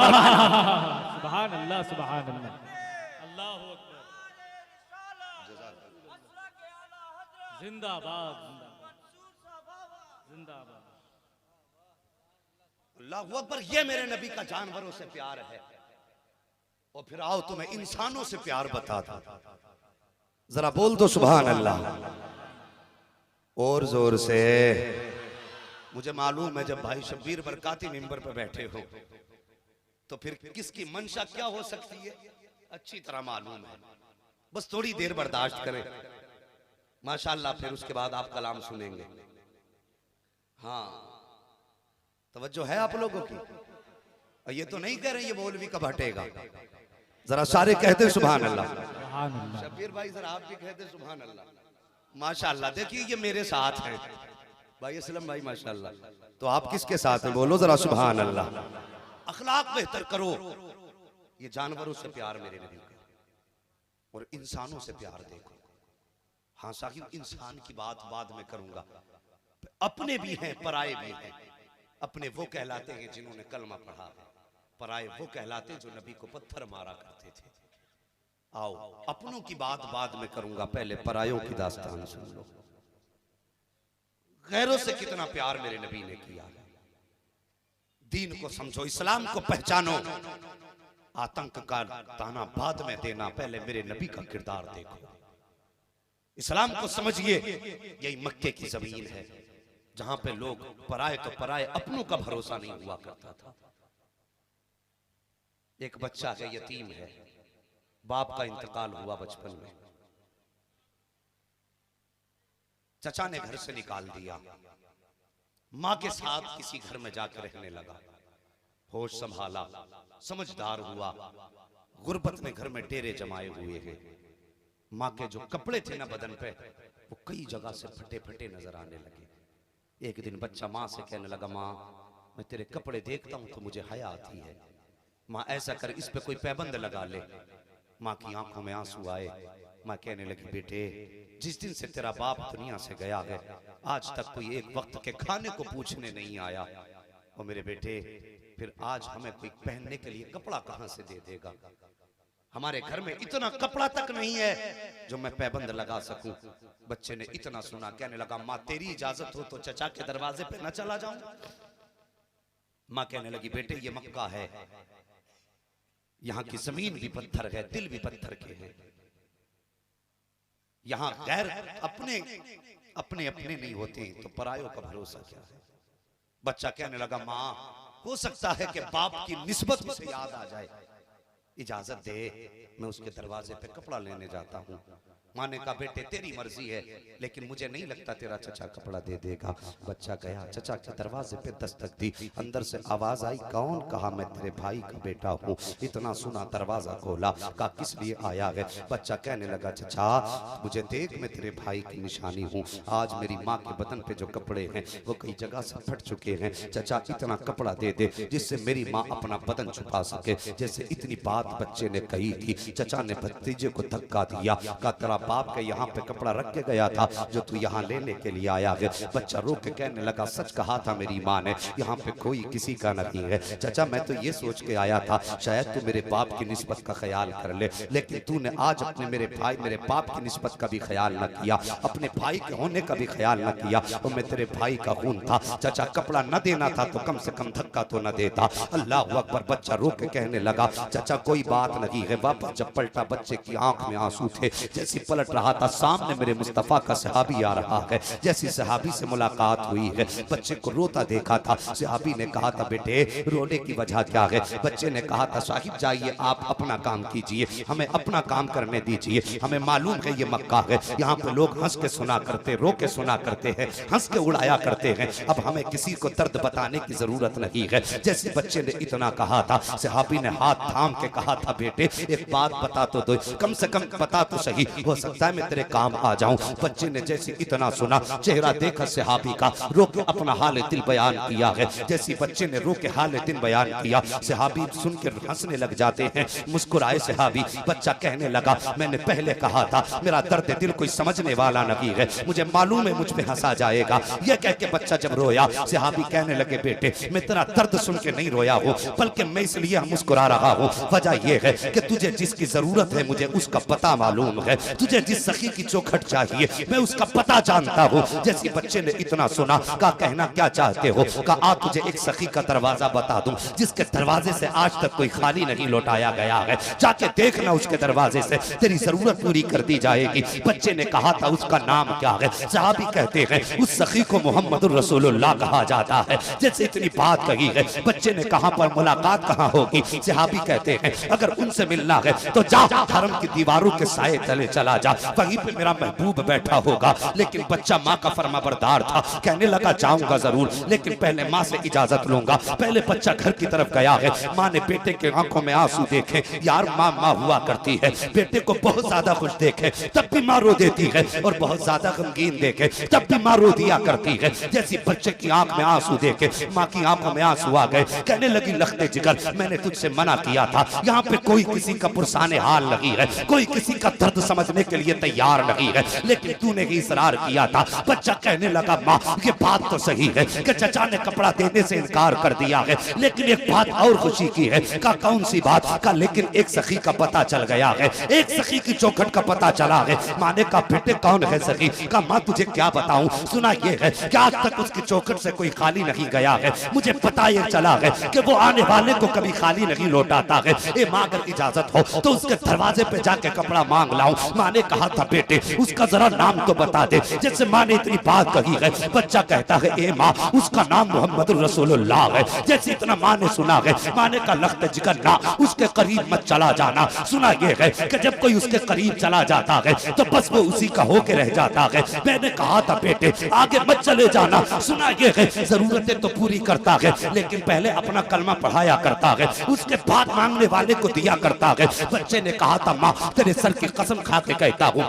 Speaker 2: सुभान अल्लाह सुभान अल्लाह, अल्लाहू अकबर, जिंदाबाद जिंदाबाद।
Speaker 1: अल्लाहू अकबर। ये मेरे नबी का जानवरों से प्यार है। और फिर आओ तुम्हें इंसानों से प्यार बताता। जरा बोल दो सुभान अल्लाह और जोर से। मुझे मालूम है जब भाई शब्बीर बरकाती मिंबर पर बैठे हो तो फिर किसकी मंशा क्या हो सकती है अच्छी तरह मालूम है। बस थोड़ी देर बर्दाश्त करें माशाअल्लाह, फिर उसके बाद आप कलाम सुनेंगे। हाँ तवज्जो है आप लोगों की। और ये तो नहीं कह रहे ये मौलवी कब हटेगा, जरा सारे कहते सुभान अल्लाह। शब्बीर भाई जरा आप भी कहते सुभान अल्लाह। माशाअल्लाह देखिए ये मेरे साथ हैं भाई असलम भाई माशाअल्लाह। तो आप किसके साथ हैं बोलो जरा सुभान अल्लाह। अखलाक बेहतर करो। ये जानवरों से प्यार मेरे नबी का और इंसानों से प्यार देखो। हाँ साहिब इंसान की बात बाद में करूंगा। अपने भी हैं पराये भी हैं। अपने वो कहलाते हैं जिन्होंने कलमा पढ़ा है, पराये वो कहलाते हैं जो नबी को पत्थर मारा करते थे। आओ अपनों की बात बाद में करूंगा, पहले परायों की दास्तान सुन लो। गैरों से कितना प्यार मेरे नबी ने किया। दीन को समझो, इस्लाम को पहचानो। आतंक का ताना बाद में देना, पहले मेरे नबी का किरदार देखो। इस्लाम को समझिए। यही मक्के की जमीन है जहां पे लोग पराये तो पराये, अपनों का भरोसा नहीं हुआ करता था। एक बच्चा है यतीम है, बाप का इंतकाल हुआ बचपन में। चचा ने घर से निकाल दिया, मां के साथ किसी घर में जाकर रहने लगा। होश संभाला, समझदार हुआ। गुर्बत में घर में डेरे जमाए हुए हैं। मां के जो कपड़े थे ना बदन पे, वो कई जगह से फटे फटे नजर आने लगे। एक दिन बच्चा मां से कहने लगा, मां मैं तेरे कपड़े देखता हूं तो मुझे हया आती है। मां ऐसा कर इस पे कोई पैबंद लगा ले। मां की आंखों में आंसू आए। मां कहने लगी, बेटे जिस दिन से तेरा बाप दुनिया से गया है आज तक कोई एक वक्त के खाने को पूछने नहीं आया। और मेरे बेटे फिर आज हमें कोई पहनने के लिए कपड़ा कहां से दे देगा। हमारे घर में इतना कपड़ा तक नहीं है जो मैं पैबंद लगा सकूं। बच्चे ने इतना सुना, कहने लगा, मां तेरी इजाजत हो तो चचा के दरवाजे पे न चला जाऊं। मां कहने लगी, बेटे ये मक्का है, यहाँ की जमीन भी पत्थर है, दिल भी पत्थर के हैं। यहाँ गैर अपने अपने अपने नहीं होते तो परायों का भरोसा क्या है। बच्चा कहने लगा, मां हो सकता है कि बाप की निस्बत उसे याद आ जाए, इजाजत दे मैं उसके दरवाजे पे कपड़ा लेने जाता हूँ। माँ ने कहा, बेटे तेरी मर्जी है लेकिन मुझे नहीं लगता तेरा चचा कपड़ा दे देगा। बच्चा गया, चचा के दरवाजे पे दस्तक दी। अंदर से आवाज आई, कौन? कहा मैं तेरे भाई का बेटा हूँ। इतना सुना दरवाजा खोला, कहा किस लिए आया है? बच्चा कहने लगा, चचा मुझे देख मैं तेरे भाई की निशानी हूँ। आज मेरी माँ के बदन पे जो कपड़े हैं वो कई जगह से फट चुके हैं। चचा इतना कपड़ा दे दे जिससे मेरी माँ अपना बदन छुपा सके। जैसे इतनी बात बच्चे ने कही थी, चचा ने भतीजे को धक्का दिया, कहा तेरा बाप के यहाँ पे कपड़ा रख के गया था जो तू यहाँ लेने के लिए आया है। बच्चा रो के कहने लगा, सच कहा था मेरी माँ ने, यहाँ पे कोई किसी का नहीं है। चचा मैं तो ये सोच के आया था शायद तू मेरे बाप की निस्बत का ख्याल कर ले, लेकिन तूने आज अपने मेरे बाप की निस्बत का भी ख्याल न किया, अपने भाई के होने का भी ख्याल न किया। और मैं तेरे भाई का खून था। चचा कपड़ा न देना था तो कम से कम धक्का तो न देता। अल्लाह अकबर। बच्चा रो के कहने लगा, चचा कोई बात नहीं है। वापस जब पलटा, बच्चे की आंख में आंसू थे। जैसी पलट रहा था, सामने मेरे मुस्तफा का सहाबी आ रहा है। जैसी सहाबी से मुलाकात हुई है, बच्चे को रोता देखा था। सहाबी ने कहा था, बेटे रोने की वजह क्या है? बच्चे ने कहा था, साहिब जाइए आप अपना काम कीजिए, हमें अपना काम करने दीजिए। हमें मालूम है ये मक्का है, यहाँ पे लोग हंस के सुना करते, रो के सुना करते हैं, हंस के उड़ाया करते हैं। अब हमें किसी को दर्द बताने की जरूरत नहीं है। जैसे बच्चे ने इतना कहा था, सहाबी ने हाथ थाम के कहा था, बेटे एक बात बता तो दो, कम से कम बता तो सही, हो सकता है मैं तेरे काम आ जाऊं। बच्चे ने जैसे इतना सुना, चेहरा देखा सहाबी का, रो के अपना हाल दिल बयान किया है। जैसे बच्चे ने रो के हाल दिल बयान किया, सहाबी सुन के हंसने लग जाते हैं। मुस्कुराए सहाबी। बच्चा कहने लगा, मैंने पहले कहा था मेरा दर्द दिल कोई समझने वाला नहीं है, मुझे मालूम है मुझ पे हंसा जाएगा। यह कह के बच्चा जब रोया, सहाबी कहने लगे, बेटे मैं तेरा दर्द सुन के नहीं रोया हूँ, बल्कि मैं इसलिए मुस्कुरा रहा हूँ। वजह वजह यह है कि तुझे जिसकी जरूरत है मुझे उसका पता मालूम है, तुझे जिस सखी की चौखट चाहिए मैं उसका पता जानता हूँ। जैसे बच्चे ने इतना सुना, कहा कहना क्या चाहते हो? कहा आ तुझे एक सखी का दरवाजा बता दूं जिसके दरवाजे से आज तक कोई खाली नहीं लौटाया गया है, जाके देखना उसके दरवाजे से तेरी जरूरत पूरी कर दी जाएगी। बच्चे ने कहा था उसका नाम क्या है? सहाबी कहते हैं उस सखी को मोहम्मदुर रसूलुल्लाह कहा जाता है। जैसे इतनी बात कही है, बच्चे ने कहा पर मुलाकात कहाँ होगी? सहाबी कहते हैं अगर उनसे मिलना है तो जा हरम की दीवारों के साए तले चला जा, वहीं पे मेरा महबूब बैठा होगा। लेकिन बच्चा माँ का फरमाबरदार था, कहने लगा जाऊंगा जरूर लेकिन पहले माँ से इजाजत लूंगा। पहले बच्चा घर की तरफ गया है, माँ ने बेटे के आंखों में आंसू देखे। यार माँ माँ हुआ करती है, बेटे को बहुत ज्यादा खुश देखे तब भी माँ रो देती है और बहुत ज्यादा गमगीन देखे तब भी माँ रो दिया करती है। जैसी बच्चे की आंख में आंसू देखे माँ की आंखों में आंसू आ गए, कहने लगी लखते जिगर मैंने तुझसे मना किया था, यहाँ पे कोई किसी का पुरसाने हाल नहीं है, कोई किसी का दर्द समझने के लिए तैयार नहीं है, लेकिन तूने ही इसरार किया था। बच्चा कहने लगा माँ ये बात तो सही है कि चचा ने कपड़ा देने से इनकार कर दिया है, लेकिन एक बात और खुशी की है। का कौन सी बात? का लेकिन एक सखी का पता चल गया है, एक सखी की चौखट का पता चला है। माँ ने कहा बेटे कौन है सखी? का माँ तुझे क्या बताऊं, सुना ये है कि आज तक उसकी चौखट से कोई खाली नहीं गया है, मुझे पता ये चला है कि वो आने वाले को कभी खाली नहीं लौटाता है। ए माँ अगर इजाजत हो तो उसके दरवाजे पे जाके कपड़ा मांग लाऊं। माँ ने कहा था बेटे उसका जरा नाम तो बता दे। जैसे माँ ने इतनी बात कही है, बच्चा कहता है ए माँ उसका नाम मोहम्मदुर रसूलुल्लाह है। जैसे इतना माँ ने सुना है, माँ ने कहा लख्त जिगर ना उसके करीब मत चला जाना। सुना ये है कि जब कोई उसके करीब चला जाता है तो बस वो उसी का होके रह जाता है। मैंने कहा था बेटे आगे मत चले जाना। सुना ये है जरूरतें तो पूरी करता है लेकिन पहले अपना कलमा पढ़ाया करता है, उसके बाद मांगने वाले को दिया करता है। बच्चे ने कहा था माँ तेरे सर की कसम खा के कहता हूँ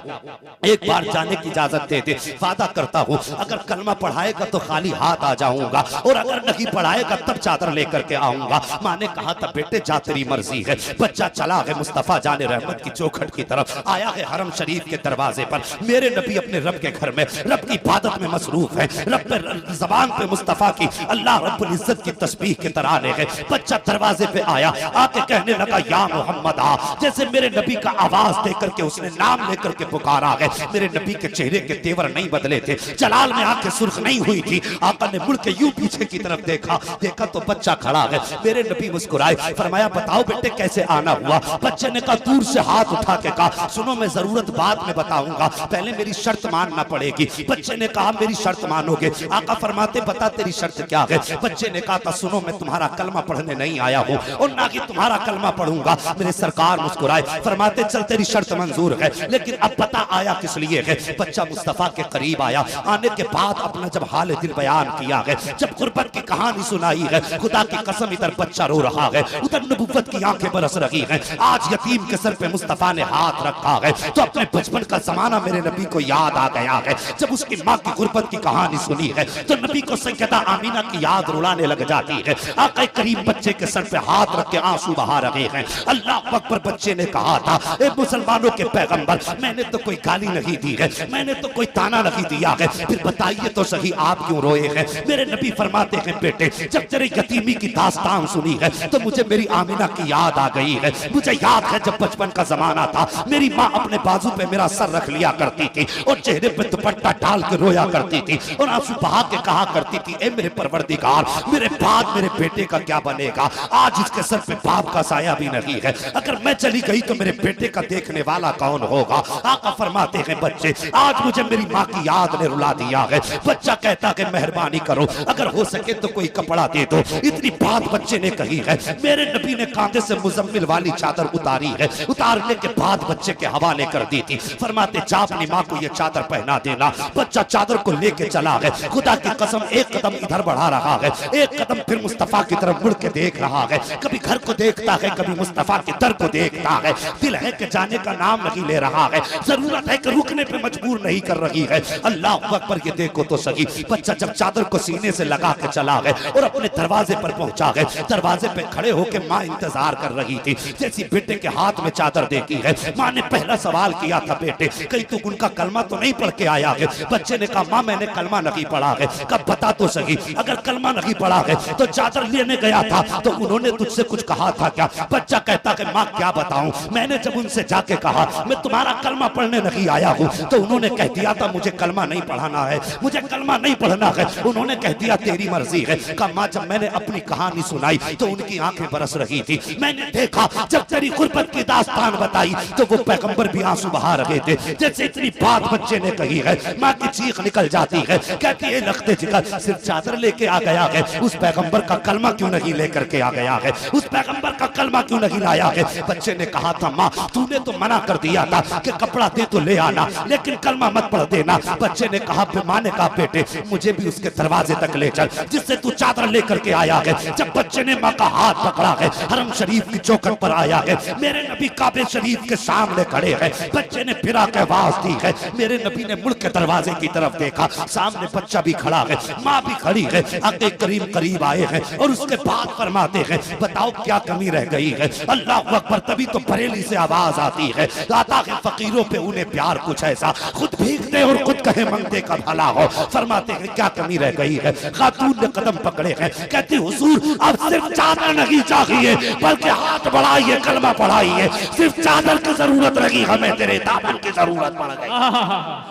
Speaker 1: एक बार जाने की इजाजत दे दे, वादा करता हूँ अगर कलमा पढ़ाएगा तो खाली हाथ आ जाऊंगा और अगर नहीं पढ़ाएगा तब चादर लेकर के आऊंगा। माँ ने कहा था बेटे जा तेरी मर्जी है। बच्चा चला है मुस्तफा जाने रहमत की चौखट की तरफ, आया है हरम शरीफ के दरवाजे पर। मेरे नबी अपने रब के घर में रब की इबादत में मसरूफ है, रब पे जबान पे मुस्तफा की अल्लाह रब्बुल इज्जत की तस्बीह के तराने हैं। बच्चा दरवाजे पे आया, आके कहने लगा या मोहम्मद आ। जैसे मेरे नबी का आवाज देकर के उसने नाम लेकर के पुकारा है। मेरे नबी के चेहरे के तेवर नहीं बदले थे, जलाल में आंखें सुर्ख नहीं हुई थी। आका ने मुड़ के यूं पीछे की तरफ देखा तो बच्चा खड़ा है। मेरे नबी मुस्कुराए, फरमाया बताओ बेटे कैसे आना हुआ? बच्चे ने कहा दूर से हाथ उठा के कहा सुनो मैं जरूरत बाद में बताऊंगा, पहले मेरी शर्त मानना पड़ेगी। बच्चे ने कहा मेरी शर्त मानोगे? आका फरमाते बता तेरी शर्त क्या है? बच्चे ने कहा था सुनो मैं तुम्हारा कलमा पढ़ने नहीं आया हूँ और ना कि तुम्हारा कलमा पढ़ूंगा। मेरे सरकार मुस्कुराए, फरमाते चल तेरी शर्त मंजूर है लेकिन अब पता आया किस लिए है? बच्चा मुस्तफा के करीब आया, आने के बाद अपना जब हाल दिल बयान किया है, जब गुर्बत की कहानी सुनाई है, खुदा की कसम इधर बच्चा रो रहा है, उधर नबुव्वत की आंखें बरस रही हैं। आज यतीम के सर पे मुस्तफा ने हाथ रखा है तो अपने बचपन का जमाना मेरे नबी को याद आ गया है। जब उसकी माँ की गुर्बत की कहानी सुनी है तो नबी को सैयदा आमीना की याद रुलाने लग जाती है। आका करीम बच्चे के सर पे हाथ रख के आंसू बहा रहे हैं। अल्लाह अकबर। बच्चे ने कहा था ए मुसलमानों के पैगंबर मैंने तो कोई गाली नहीं दी है, मैंने तो कोई ताना नहीं दिया है, फिर बताइए तो सही आप क्यों रोए हैं? मेरे नबी फरमाते हैं बेटे जब तेरे यतीमी की दास्तान सुनी है तो मुझे मेरी आमीना की याद आ गई है। मुझे याद है जब बचपन का जमाना था मेरी माँ अपने बाजू पे मेरा सर रख लिया करती थी और चेहरे पे दुपट्टा डाल के रोया करती थी और आंसू बहा के कहा करती थी ए मेरे परवरदिगार मेरे बाद मेरे बेटे का क्या बनेगा? आज इसके सर पे बाप का साया भी नहीं है, अगर मैं चली गई तो मेरे बेटे का देखने वाला कौन होगा? आका फरमाते हैं बच्चे आज मुझे मेरी माँ की याद ने रुला दिया है। बच्चा कहता है मेहरबानी करो अगर हो सके तो कोई कपड़ा दे दो। इतनी बात बच्चे ने कही है। मेरे नबी ने कांधे से मुजम्मिल वाली चादर उतारी है, उतारने के बाद बच्चे के हवाले कर दी थी। फरमाते जा अपनी माँ को ये चादर पहना देना। बच्चा चादर को लेके चला है। खुदा की कसम एक कदम इधर बढ़ा रहा है, एक कदम फिर मुस्तफा की तरफ मुड़ के देख रहा है। कभी घर को देखता है कभी मुस्तफा के दर को देखता है। दिल है कि जाने का नाम नहीं ले रहा है, जरूरत है कि रुकने पे मजबूर नहीं कर रही है। अल्लाह अकबर। ये देखो तो सही बच्चा जब चादर को सीने से लगा के चला है और अपने दरवाजे पर पहुंचा है, दरवाजे पे खड़े होकर माँ इंतजार कर रही थी। जैसी बेटे के हाथ में चादर देखी है माँ ने पहला सवाल किया था बेटे कहीं तू उनका कलमा तो नहीं पढ़ के आया है? बच्चे ने कहा माँ मैंने कलमा नहीं पढ़ा है। कब बता तो सही अगर कलमा नहीं पढ़ा है तो चादर लेने गया था तो उन्होंने तुझसे कुछ कहा था क्या? बच्चा कहता कि माँ क्या बताऊं, मैंने जब उनसे जाके कहा मैं तुम्हारा कलमा पढ़ने नहीं आया हूँ, तो उन्होंने कह दिया था मुझे कलमा नहीं पढ़ाना है, मुझे कलमा नहीं पढ़ना है। उन्होंने कह दिया तेरी मर्जी है। कहा माँ जब मैंने अपनी कहानी सुनाई तो उनकी आंखें बरस रही थी। मैंने देखा जब तेरी गुर्बत की दास्तान बताई तो वो पैगंबर भी आंसू बहा रहे थे। जैसे इतनी बात बच्चे ने कही है, माँ की चीख निकल जाती है, कहती है लगते जिगर सिर्फ चादर लेके आ गया है, उस पैगंबर का कलमा क्यों नहीं लेकर के आ गया है, उस पैगंबर का कलमा क्यों नहीं लाया है। बच्चे ने कहा था माँ तूने तो मना कर दिया था कि कपड़ा दे तो ले आना, लेकिन कलमा मत पढ़ देना। बच्चे ने कहा, माँ ने कहा बेटे मुझे भी उसके दरवाजे तक ले चल जिससे तू चादर लेकर के आया है। जब बच्चे ने माँ का हाथ पकड़ा है, हरम शरीफ की चौखट पर आया है, मेरे नबी काबे शरीफ के सामने खड़े हैं। बच्चे ने फिरा के आवाज दी है, मेरे नबी ने मुड़ के दरवाजे की तरफ देखा, सामने बच्चा भी खड़ा है, माँ भी खड़ी है। आगे करीब करीब आए हैं और उसके बाद फरमाते हैं बताओ क्या कमी रह गई है। अल्लाह अकबर। तभी तो बरेली से आवाज आती है, आता है फकीरों पे उन्हें प्यार कुछ ऐसा, खुद भीगते और खुद कहे मंगते का भला हो। फरमाते हैं क्या कमी रह गई है। खातून ने कदम पकड़े हैं, कहती हुजूर अब सिर्फ चादर नहीं चाहिए बल्कि हाथ बढ़ाइए, कलमा पढ़ाइए, सिर्फ चादर की जरूरत लगी हमें, तेरे दामन की जरूरत पड़ गई।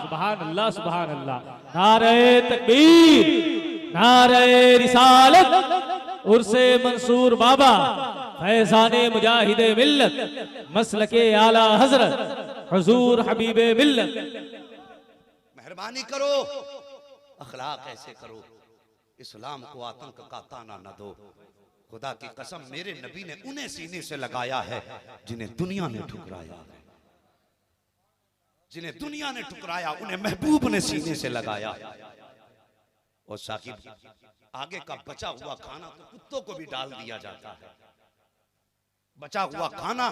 Speaker 2: सुभान अल्लाह सुभान अल्लाह। नारे तकबीर, नारे रिसालत, उर्से मंसूर बाबा, फैजाने मुजाहिदे मिल्लत, मसलके आला हजरत हुजूर हबीबे मिल्लत।
Speaker 1: मेहरबानी करो, अखलाक ऐसे करो, इस्लाम को आतंक का ताना न दो। खुदा की कसम मेरे नबी ने उन्हें सीने से लगाया है जिन्हें दुनिया ने ठुकराया है, जिन्हें दुनिया ने ठुकराया उन्हें महबूब ने सीने से लगाया। और साकिब आगे का बचा हुआ खाना तो कुत्तों को भी डाल दिया जाता है, बचा हुआ खाना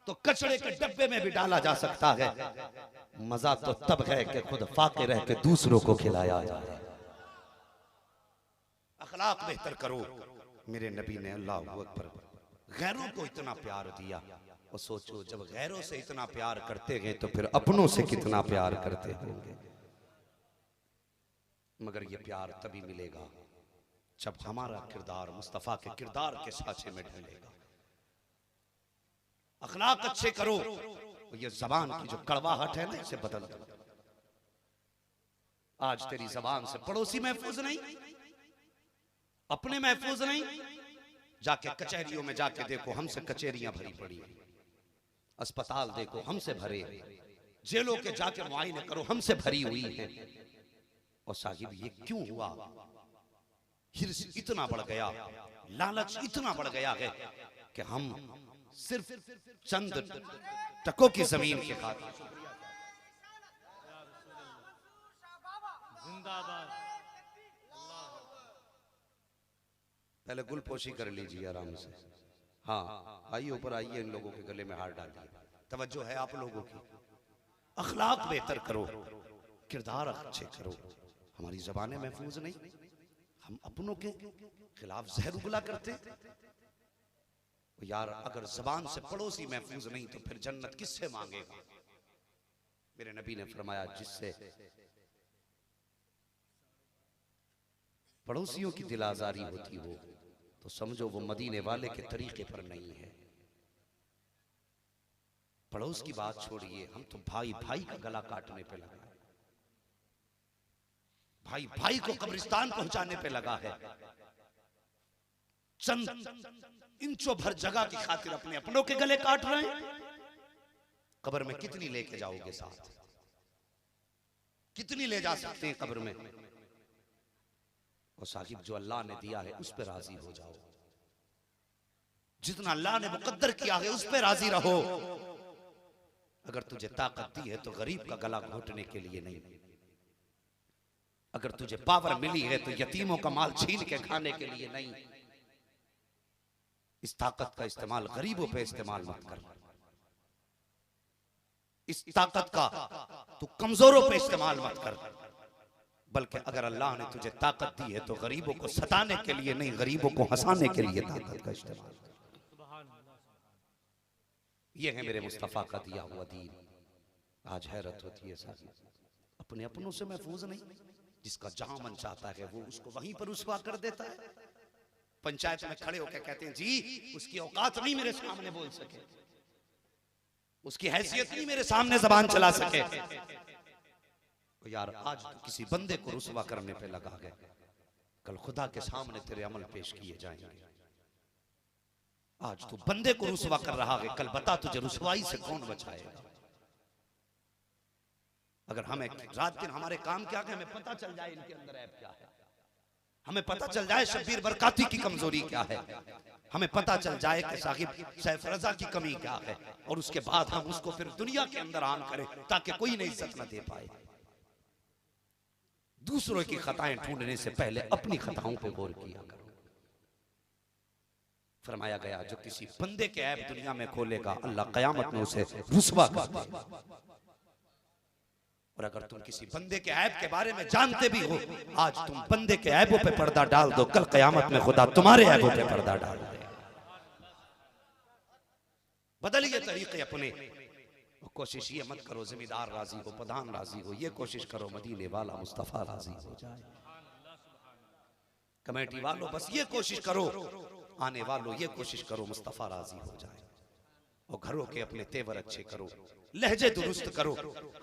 Speaker 1: तो कचरे के डब्बे में भी डाला जा सकता है। मजा तो तब है कि खुद फाके रह के दूसरों को खिलाया जाए। अखलाक बेहतर करो। मेरे नबी ने अल्लाह अकबर गैरों को इतना प्यार दिया, और सोचो जब गैरों से इतना प्यार करते हैं तो फिर अपनों से कितना प्यार करते होंगे। मगर ये प्यार तभी मिलेगा जब हमारा किरदार मुस्तफा के किरदार के साचे में ढलेगा। अखलाक अच्छे करो, ये जबान की जो कड़वाहट है ना इसे बदल दो। आज तेरी जबान से पड़ोसी महफूज नहीं, अपने महफूज नहीं, जाके कचहरियों में जाके देखो हमसे कचहरियां भरी पड़ी, अस्पताल देखो हमसे भरे, जेलों के जाके मुआयने करो हमसे भरी हुई है। और साहिब ये क्यों हुआ? हिर्स इतना बढ़ गया, लालच इतना बढ़ गया है कि हम सिर्फ चंद टकों की जमीन के खातिर। पहले गुलपोशी कर लीजिए आराम से। हाँ आइए ऊपर आइए, इन लोगों के गले में हार डालिए। तवज्जो है आप लोगों की। अखलाक बेहतर करो, किरदार अच्छे करो। हमारी जबानें महफूज नहीं, हम अपनों के खिलाफ जहर उगला करते। यार अगर जबान से पड़ोसी महफूज नहीं तो फिर जन्नत किससे मांगेगा? मेरे नबी ने फरमाया जिससे पड़ोसियों की दिल आजारी होती हो तो समझो वो मदीने वाले के तरीके पर नहीं है। पड़ोस की बात छोड़िए, हम तो भाई भाई का गला काटने पे लगा है, भाई भाई को कब्रिस्तान पहुंचाने पे लगा है। चंद इंचों भर जगह की खातिर अपने अपनों के गले काट रहे हैं। कब्र में कितनी लेके जाओगे साथ? कितनी ले जा सकते हैं कब्र में? और साहिब जो अल्लाह ने दिया है उस पर राजी हो जाओ। जितना अल्लाह ने मुकद्दर किया है उस पर राजी रहो। अगर तुझे ताकत दी है तो गरीब का गला घोटने के लिए नहीं, अगर तुझे पावर मिली है तो यतीमों का माल छीन के खाने के लिए नहीं। इस ताकत का इस्तेमाल गरीबों पे इस्तेमाल मत कर। इस ताकत का तू कमजोरों पे इस्तेमाल मत कर, बल्कि अगर अल्लाह ने तुझे ताकत दी है तो गरीबों को सताने के लिए नहीं, गरीबों को हंसाने के लिए ताकत का इस्तेमाल। यह है मेरे मुस्तफा का दिया हुआ दीन। आज हैरत होती है साहब, अपने अपनों से महफूज नहीं, जिसका जहां मन चाहता है वो उसको वहीं पर रुसवा कर देता है। पंचायत में खड़े होकर कहते हैं जी उसकी औकात नहीं मेरे सामने बोल सके, उसकी हैसियत नहीं मेरे सामने जबान चला सके। तो यार आज तो किसी बंदे को रुसवा करने पे लगा गए, कल खुदा के सामने तेरे अमल पेश किए जाएंगे। आज तू बंदे को रुसवा कर रहा है, कल बता तुझे रुसवाई से कौन बचाएगा। अगर हमें रात दिन हमारे काम क्या है, हमें पता चल जाए इनके अंदर ऐप क्या है, हमें पता चल जाए शब्बीर बरकाती की कमजोरी क्या है, हमें पता चल जाए कि साहिब सैफ रजा की कमी क्या है, और उसके बाद हम उसको फिर दुनिया के अंदर आम करें ताकि कोई नहीं इज्जत न दे पाए। दूसरों की खताएं ढूंढने से पहले अपनी खताओं पे गौर किया करो। फरमाया गया जो किसी बंदे के ऐब दुनिया में खोलेगा अल्लाह कयामत में उसे रुसवा कर देगा। और अगर तुम किसी बंदे के ऐब के बारे में जानते भी हो, आज तुम बंदे के ऐबों पे पर्दा डाल दो, कल कयामत में खुदा तुम्हारे ऐबों पे पर्दा डाल दे। बदलिए तरीके अपने। कोशिश ये मत करो जमींदार राजी हो, प्रधान राजी हो, ये कोशिश करो मदीने वाला मुस्तफा राजी हो जाए। कमेटी वालों बस ये कोशिश करो, आने वालों ये कोशिश करो मुस्तफा राजी हो जाए। और घरों के अपने तेवर अच्छे करो, लहजे दुरुस्त करो।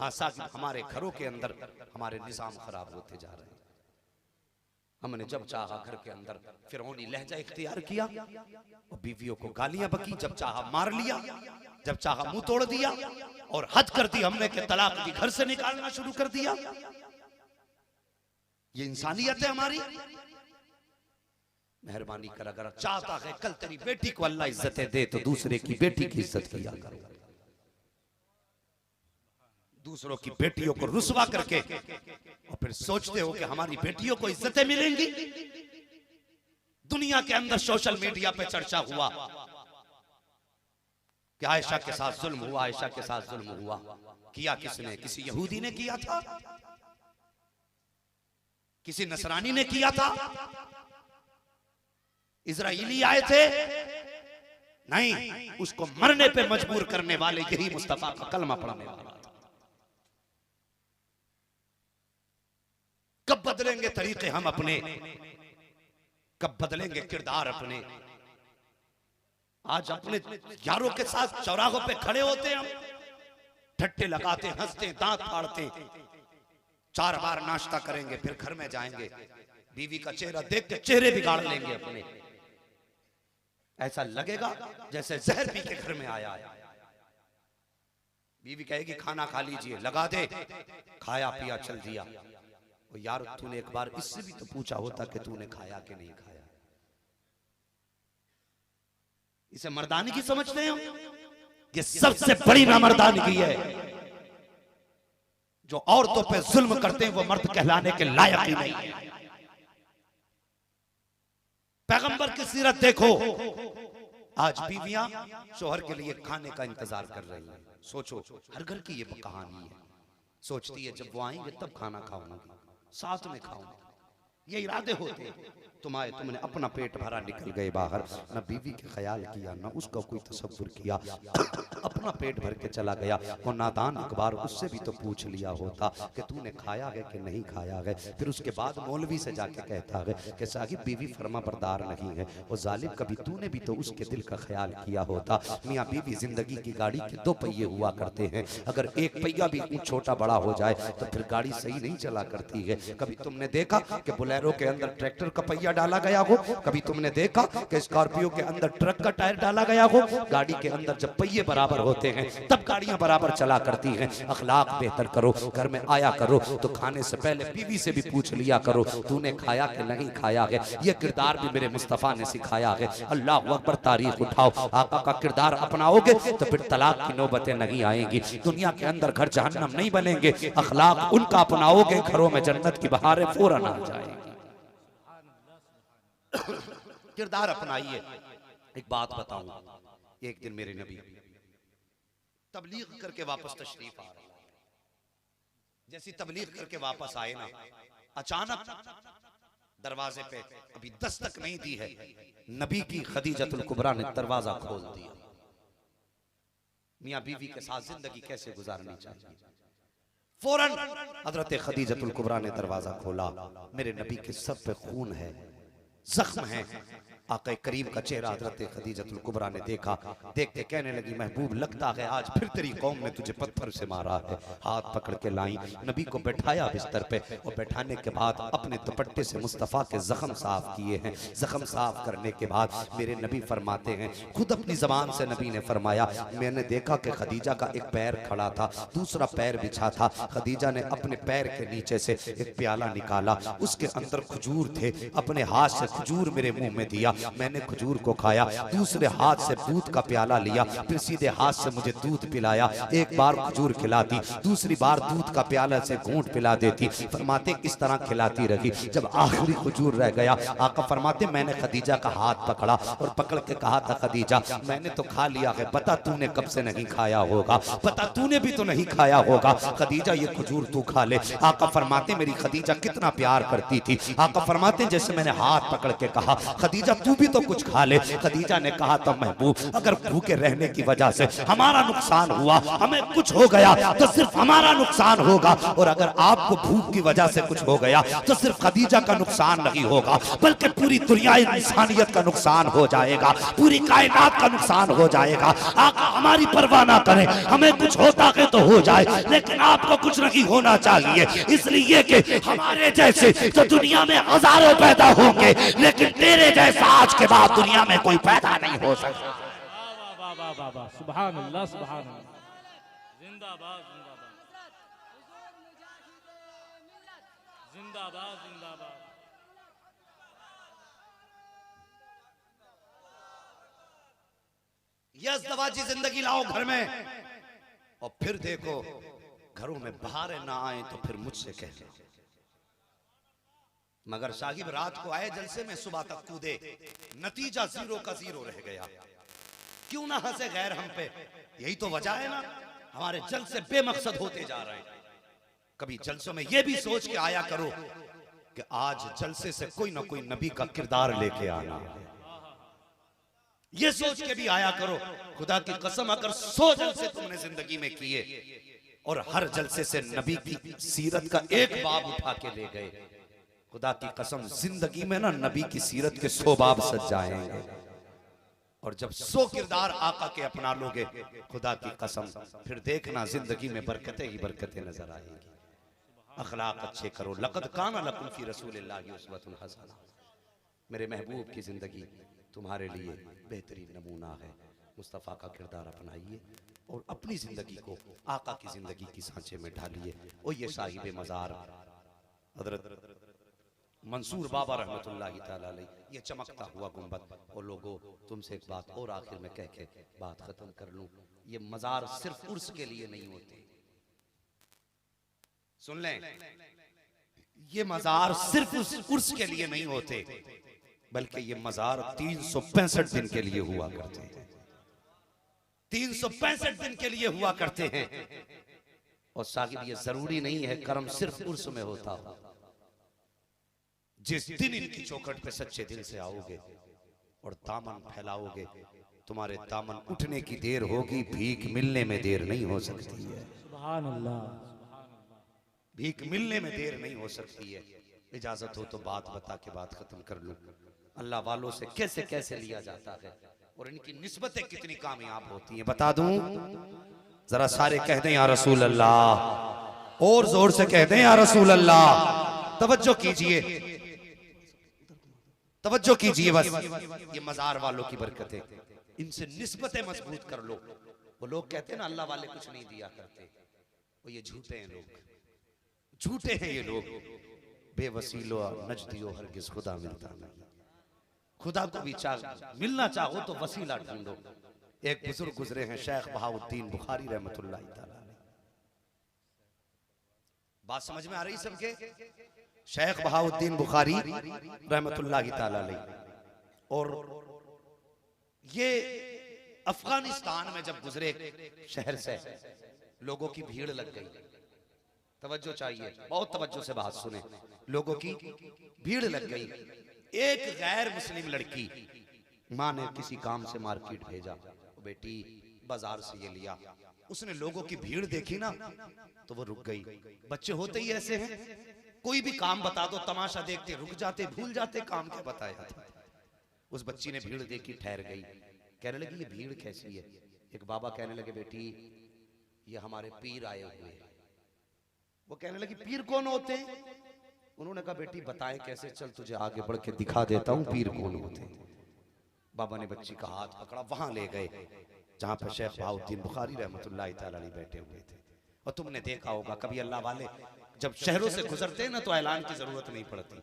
Speaker 1: हाँ साकिब हमारे घरों के अंदर हमारे निजाम खराब होते जा रहे हैं। हमने जब चाहा घर के अंदर फिरौनी लहजा इख्तियार किया और बीवियों को गालियां बकी, जब चाहा मार लिया, जब चाहा मुंह तोड़ दिया, और हद कर दी हमने कि तलाक दी, घर से निकालना शुरू कर दिया। ये इंसानियत है हमारी। मेहरबानी कर, अगर चाहता है कल तेरी बेटी को अल्लाह इज्जतें दे तो दूसरे की बेटी की इज्जत किया करो। दूसरों की बेटियों को रुसवा करके और फिर सोचते हो कि हमारी बेटियों को इज्जतें मिलेंगी। दुनिया के अंदर सोशल मीडिया पे चर्चा हुआ कि आयशा के साथ जुल्म हुआ, आयशा के साथ जुल्म हुआ। किया किसने? किसी यहूदी ने किया था, किसी नसरानी ने किया था, इजराइली आए थे? नहीं, उसको मरने पे मजबूर करने वाले यही मुस्तफा का कलमा पढ़ने वाला था। कब बदलेंगे तरीके हम अपने, कब बदलेंगे किरदार अपने? आज अपने यारों के साथ चौराहों पे खड़े होते हैं हम, ठट्टे लगाते, हंसते, दांत फाड़ते, 4 बार नाश्ता करेंगे, फिर घर में जाएंगे, बीवी का चेहरा देख के चेहरे बिगाड़ लेंगे अपने। ऐसा लगेगा जैसे जहर पी के घर में आया है। बीवी कहेगी खाना खा लीजिए, लगा दे, खाया पिया चल दिया। और यार तूने एक बार इससे भी तो पूछा होता कि तूने खाया कि नहीं खाया। इसे मर्दानी की समझते हैं हम? ये सबसे बड़ी नामर्दानगी है। जो औरतों पे जुल्म करते हैं वो मर्द कहलाने के लायक ही नहीं है। पैगंबर की सीरत देखो, आज बीवियां शोहर के लिए खाने का इंतजार कर रही हैं। सोचो, हर घर की ये कहानी है। सोचती है जब वो आएंगे तब खाना खाऊंगी, साथ में खाऊंगी। ये इरादे होते हैं। तुम आए, तुमने अपना पेट भरा निकल गए बाहर, न बीवी के ख्याल किया, न उसका कोई तसव्वुर किया, अपना पेट भर के चला गया। और नादान एक बार उससे भी तो पूछ लिया होता कि तूने खाया है कि नहीं खाया है। फिर उसके बाद मौलवी से जाके कहता है कि साहिब बीवी फर्मा बरदार नहीं है। और जालिम कभी तूने भी तो उसके दिल का ख्याल किया होता। मियाँ बीवी जिंदगी की गाड़ी के 2 पहिए हुआ करते हैं, अगर एक पहिया भी छोटा बड़ा हो जाए तो फिर गाड़ी सही नहीं चला करती है। कभी तुमने देखा कि बोलेरो के अंदर ट्रैक्टर का पहिया डाला गया हो? कभी तुमने देखा कि स्कॉर्पियो के अंदर ट्रक का टायर डाला गया हो? गाड़ी के अंदर जब पहिए बराबर होते हैं तब गाड़ियां बराबर चला करती हैं। अखलाक बेहतर करो, घर में आया करो तो खाने से पहले बीवी से भी पूछ लिया करो तूने खाया कि नहीं खाया है। ये किरदार भी मेरे मुस्तफा ने सिखाया है। अल्लाह अकबर, तारीख उठाओ, आका का किरदार अपनाओगे तो फिर तलाक की नौबतें नहीं आएंगी। दुनिया के अंदर घर जहन्नम नहीं बनेंगे। अखलाक उनका अपनाओगे, घरों में जन्नत की बहारें फौरन आ जाएंगी। किरदार अपनाइए। एक बात बताऊं, एक दिन मेरे नबी तबलीग करके वापस तशरीफ आ रहे, जैसी तबलीग करके वापस आए ना, अचानक दरवाजे पे अभी दस्तक नहीं दी है, नबी की खदीजतुल कुबरा ने दरवाजा खोल दिया। मियां बीवी के साथ जिंदगी कैसे गुजारनी चाहिए। फौरन हजरत खदीजतुल कुबरा ने दरवाजा खोला। मेरे नबी के सर पे खून है, जख्म है। आका करीम का चेहरा हजरत खदीजतुल कुबरा ने देखा, देख के कहने लगी महबूब लगता है आज फिर तेरी कौम ने तुझे पत्थर से मारा है। हाथ पकड़ के लाई, नबी को बैठाया बिस्तर पे और बैठाने के बाद अपने दुपट्टे से मुस्तफ़ा के जख्म साफ किए हैं। जख्म साफ करने के बाद मेरे नबी फरमाते हैं, खुद अपनी जबान से नबी ने फरमाया, मैंने देखा कि खदीजा का एक पैर खड़ा था, दूसरा पैर बिछा था। खदीजा ने अपने पैर के नीचे से एक प्याला निकाला, उसके अंदर खजूर थे, अपने हाथ से खजूर मेरे मुंह में दिया, मैंने खजूर को खाया। दूसरे हाथ से दूध का प्याला लिया, फिर सीधे हाथ से मुझे दूध पिलाया। एक बार खजूर खिलाती, दूसरी बार दूध का प्याला से घूंट पिला देती। फरमाते इस तरह खिलाती रही, जब आखिरी खजूर रह गया आका फरमाते मैंने खदीजा का हाथ पकड़ा और पकड़ के कहा था, खदीजा मैंने तो खा लिया है, बता तूने कब से नहीं खाया होगा, बता तूने भी तो नहीं खाया होगा, खदीजा ये खजूर तू खा ले। आका फरमाते मेरी खदीजा कितना प्यार करती थी। आका फरमाते जैसे मैंने हाथ पकड़ के कहा, खदीजा तू भी तो कुछ खा ले। खदीजा ने कहा तो महबूब अगर भूखे रहने की वजह से हमारा नुकसान हुआ, हमें कुछ हो गया तो सिर्फ हमारा नुकसान होगा, और अगर आपको भूख की वजह से कुछ हो गया तो सिर्फ खदीजा का नुकसान नहीं होगा, बल्कि पूरी दुनिया इंसानियत का नुकसान हो जाएगा, पूरी कायनात का नुकसान हो जाएगा। आका हमारी परवाह ना करें, हमें कुछ होता है तो हो जाए, लेकिन आपको कुछ नहीं होना चाहिए, इसलिए कि हमारे जैसे तो दुनिया में हजारों पैदा होंगे, लेकिन तेरे जैसा आज के बाद दुनिया में कोई पैदा नहीं हो सकता।
Speaker 2: वाह वाह वाह वाह, सुभान अल्लाह सुभान अल्लाह, जिंदाबाद जिंदाबाद जिंदाबाद जिंदाबाद।
Speaker 1: यज़दवाजी जिंदगी लाओ घर में, और फिर देखो घरों में बाहर ना आए तो फिर मुझसे कह लो। मगर साहिब रात को आए जलसे में, सुबह तक कूदे, नतीजा जीरो का जीरो रह गया। क्यों ना हंसे गैर हम पे, यही तो वजह है ना, हमारे जलसे बेमकसद होते जा रहे हैं। कभी जलसों में यह भी सोच के आया करो कि आज जलसे से कोई ना कोई नबी का किरदार लेके आना है, ये सोच के भी आया करो। खुदा की कसम अगर 100 जलसे तुमने जिंदगी में किए और हर जलसे से नबी की सीरत का एक बाब उठा के ले गए, खुदा की कसम जिंदगी में ना नबी की सीरत के 100 बाब सज जाएंगे। और जब 100 किरदार आका के अपना लोगे, खुदा की कसम फिर देखना जिंदगी में बरकतें ही बरकतें नजर आएंगी। अखलाक अच्छे करो, लक़द काना लकुम फी रसूलिल्लाहि उस्वतुन हसना, मेरे महबूब की जिंदगी तुम्हारे लिए बेहतरीन नमूना है। मुस्तफ़ा का किरदार अपनाइए और अपनी जिंदगी को आका की जिंदगी की सांचे में ढालिए। और ये साहिब मज़ार हज़रत मंसूर बाबा रहमतुल्लाहि ताला अलैह, ये चमकता हुआ गुंबद। और लोगों तुमसे एक बात और आखिर में कह के बात खत्म कर लूं, ये मज़ार सिर्फ उर्स के लिए नहीं होते, सुन लें, ये मज़ार सिर्फ उर्स के लिए नहीं होते, बल्कि ये मज़ार 365 दिन के लिए हुआ करते हैं, 365 दिन के लिए हुआ करते हैं। और साहिब ये जरूरी नहीं है कर्म सिर्फ उर्स में होता हो। जिस दिन इनकी चौखट पे सच्चे दिल से आओगे और दामन फैलाओगे, तुम्हारे दामन उठने की देर होगी, भीख मिलने में देर नहीं हो सकती है।
Speaker 2: सुभान अल्लाह,
Speaker 1: भीख मिलने में देर नहीं हो सकती है। इजाजत हो तो बात बता के बात खत्म कर लूं। अल्लाह वालों से कैसे कैसे लिया जाता है और इनकी निस्बतें कितनी कामयाब होती हैं बता दूं, जरा सारे कह दें या रसूल अल्लाह, और जोर से कह दें या रसूल अल्लाह। तवज्जो कीजिए, तवज्जो कीजिए, बस ये मज़ार वालों की बरकतें, इनसे निस्बतें मजबूत कर लो। वो लोग कहते हैं ना अल्लाह वाले कुछ नहीं दिया करते, वो ये झूठे हैं लोग, झूठे हैं ये लोग। बेवसीलो नजदियो हरगिज खुदा मिलता नहीं, खुदा को भी मिलना चाहो तो वसीला ढूंढो। एक बुजुर्ग गुजरे हैं शेख बहाउद्दीन बुखारी रहमतुल्लाह ताला अलैह, बात समझ में आ रही सबके? शेख बहाउद्दीन बुखारी रहमतुल्लाह ताला अलैह, और ये अफगानिस्तान में जब गुजरे शहर से लोगों की भीड़ लग गई। तवज्जो चाहिए, बहुत तवज्जो से बात सुने। लोगों की भीड़ लग गई। एक गैर मुस्लिम लड़की, माँ ने किसी काम से मार्केट भेजा, बेटी बाजार से ये लिया, उसने लोगों की भीड़ देखी ना तो वो रुक गई। बच्चे होते ही ऐसे हैं, कोई भी काम बता दो, तमाशा देखते रुक जाते, भूल जाते काम क्या बताया था। उस बच्ची ने भीड़ देखी, ठहर गई, कहने लगी ये भीड़ कैसी है। एक बाबा कहने लगे बेटी ये हमारे पीर आए हुए हैं। वो कहने लगी पीर कौन होते हैं। उन्होंने कहा बेटी बताएं कैसे, चल तुझे आगे बढ़ के दिखा देता हूं पीर कौन होते हैं। बाबा ने बच्ची का हाथ पकड़ा, वहां ले गए जहां पर शेख बहाउद्दीन बुखारी रहमतुल्लाह तआला अलैह बैठे हुए थे। और तुमने देखा होगा कभी अल्लाह वाले जब शहरों से गुजरते हैं ना तो ऐलान की जरूरत नहीं पड़ती।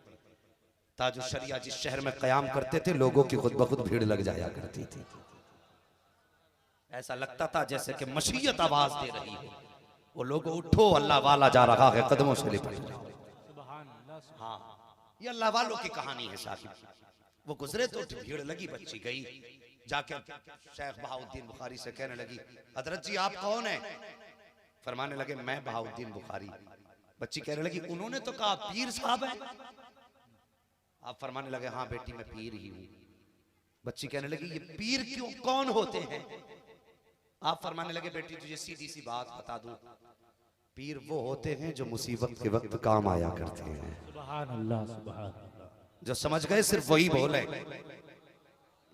Speaker 1: ताजु शरिया जिस शहर में कयाम करते थे लोगों की खुद ब खुद भीड़ लग जाया करती थी। ऐसा लगता था जैसे कि मशीयत आवाज दे रही हो, वो लोगों उठो अल्लाह वाला जा रहा है, कदमों से लिपट जाओ। हाँ ये अल्लाह वालों की कहानी है साहिब। वो गुजरे तो भीड़ लगी, बच्ची गई जाके शेख बहाउद्दीन बुखारी से कहने लगी हजरत जी आप कौन है। फरमाने लगे मैं बहाउद्दीन बुखारी। बच्ची कहने लगी उन्होंने तो कहा पीर साहब है। आप फरमाने लगे हाँ बेटी मैं पीर ही हूं। बच्ची कहने लगी ये पीर क्यों कौन होते हैं। आप फरमाने लगे बेटी तुझे सीधी सी बात बता दूं, पीर वो होते हैं जो मुसीबत के वक्त काम आया करते हैं।
Speaker 2: सुभान अल्लाह सुभान अल्लाह।
Speaker 1: जो समझ गए सिर्फ वही बोले,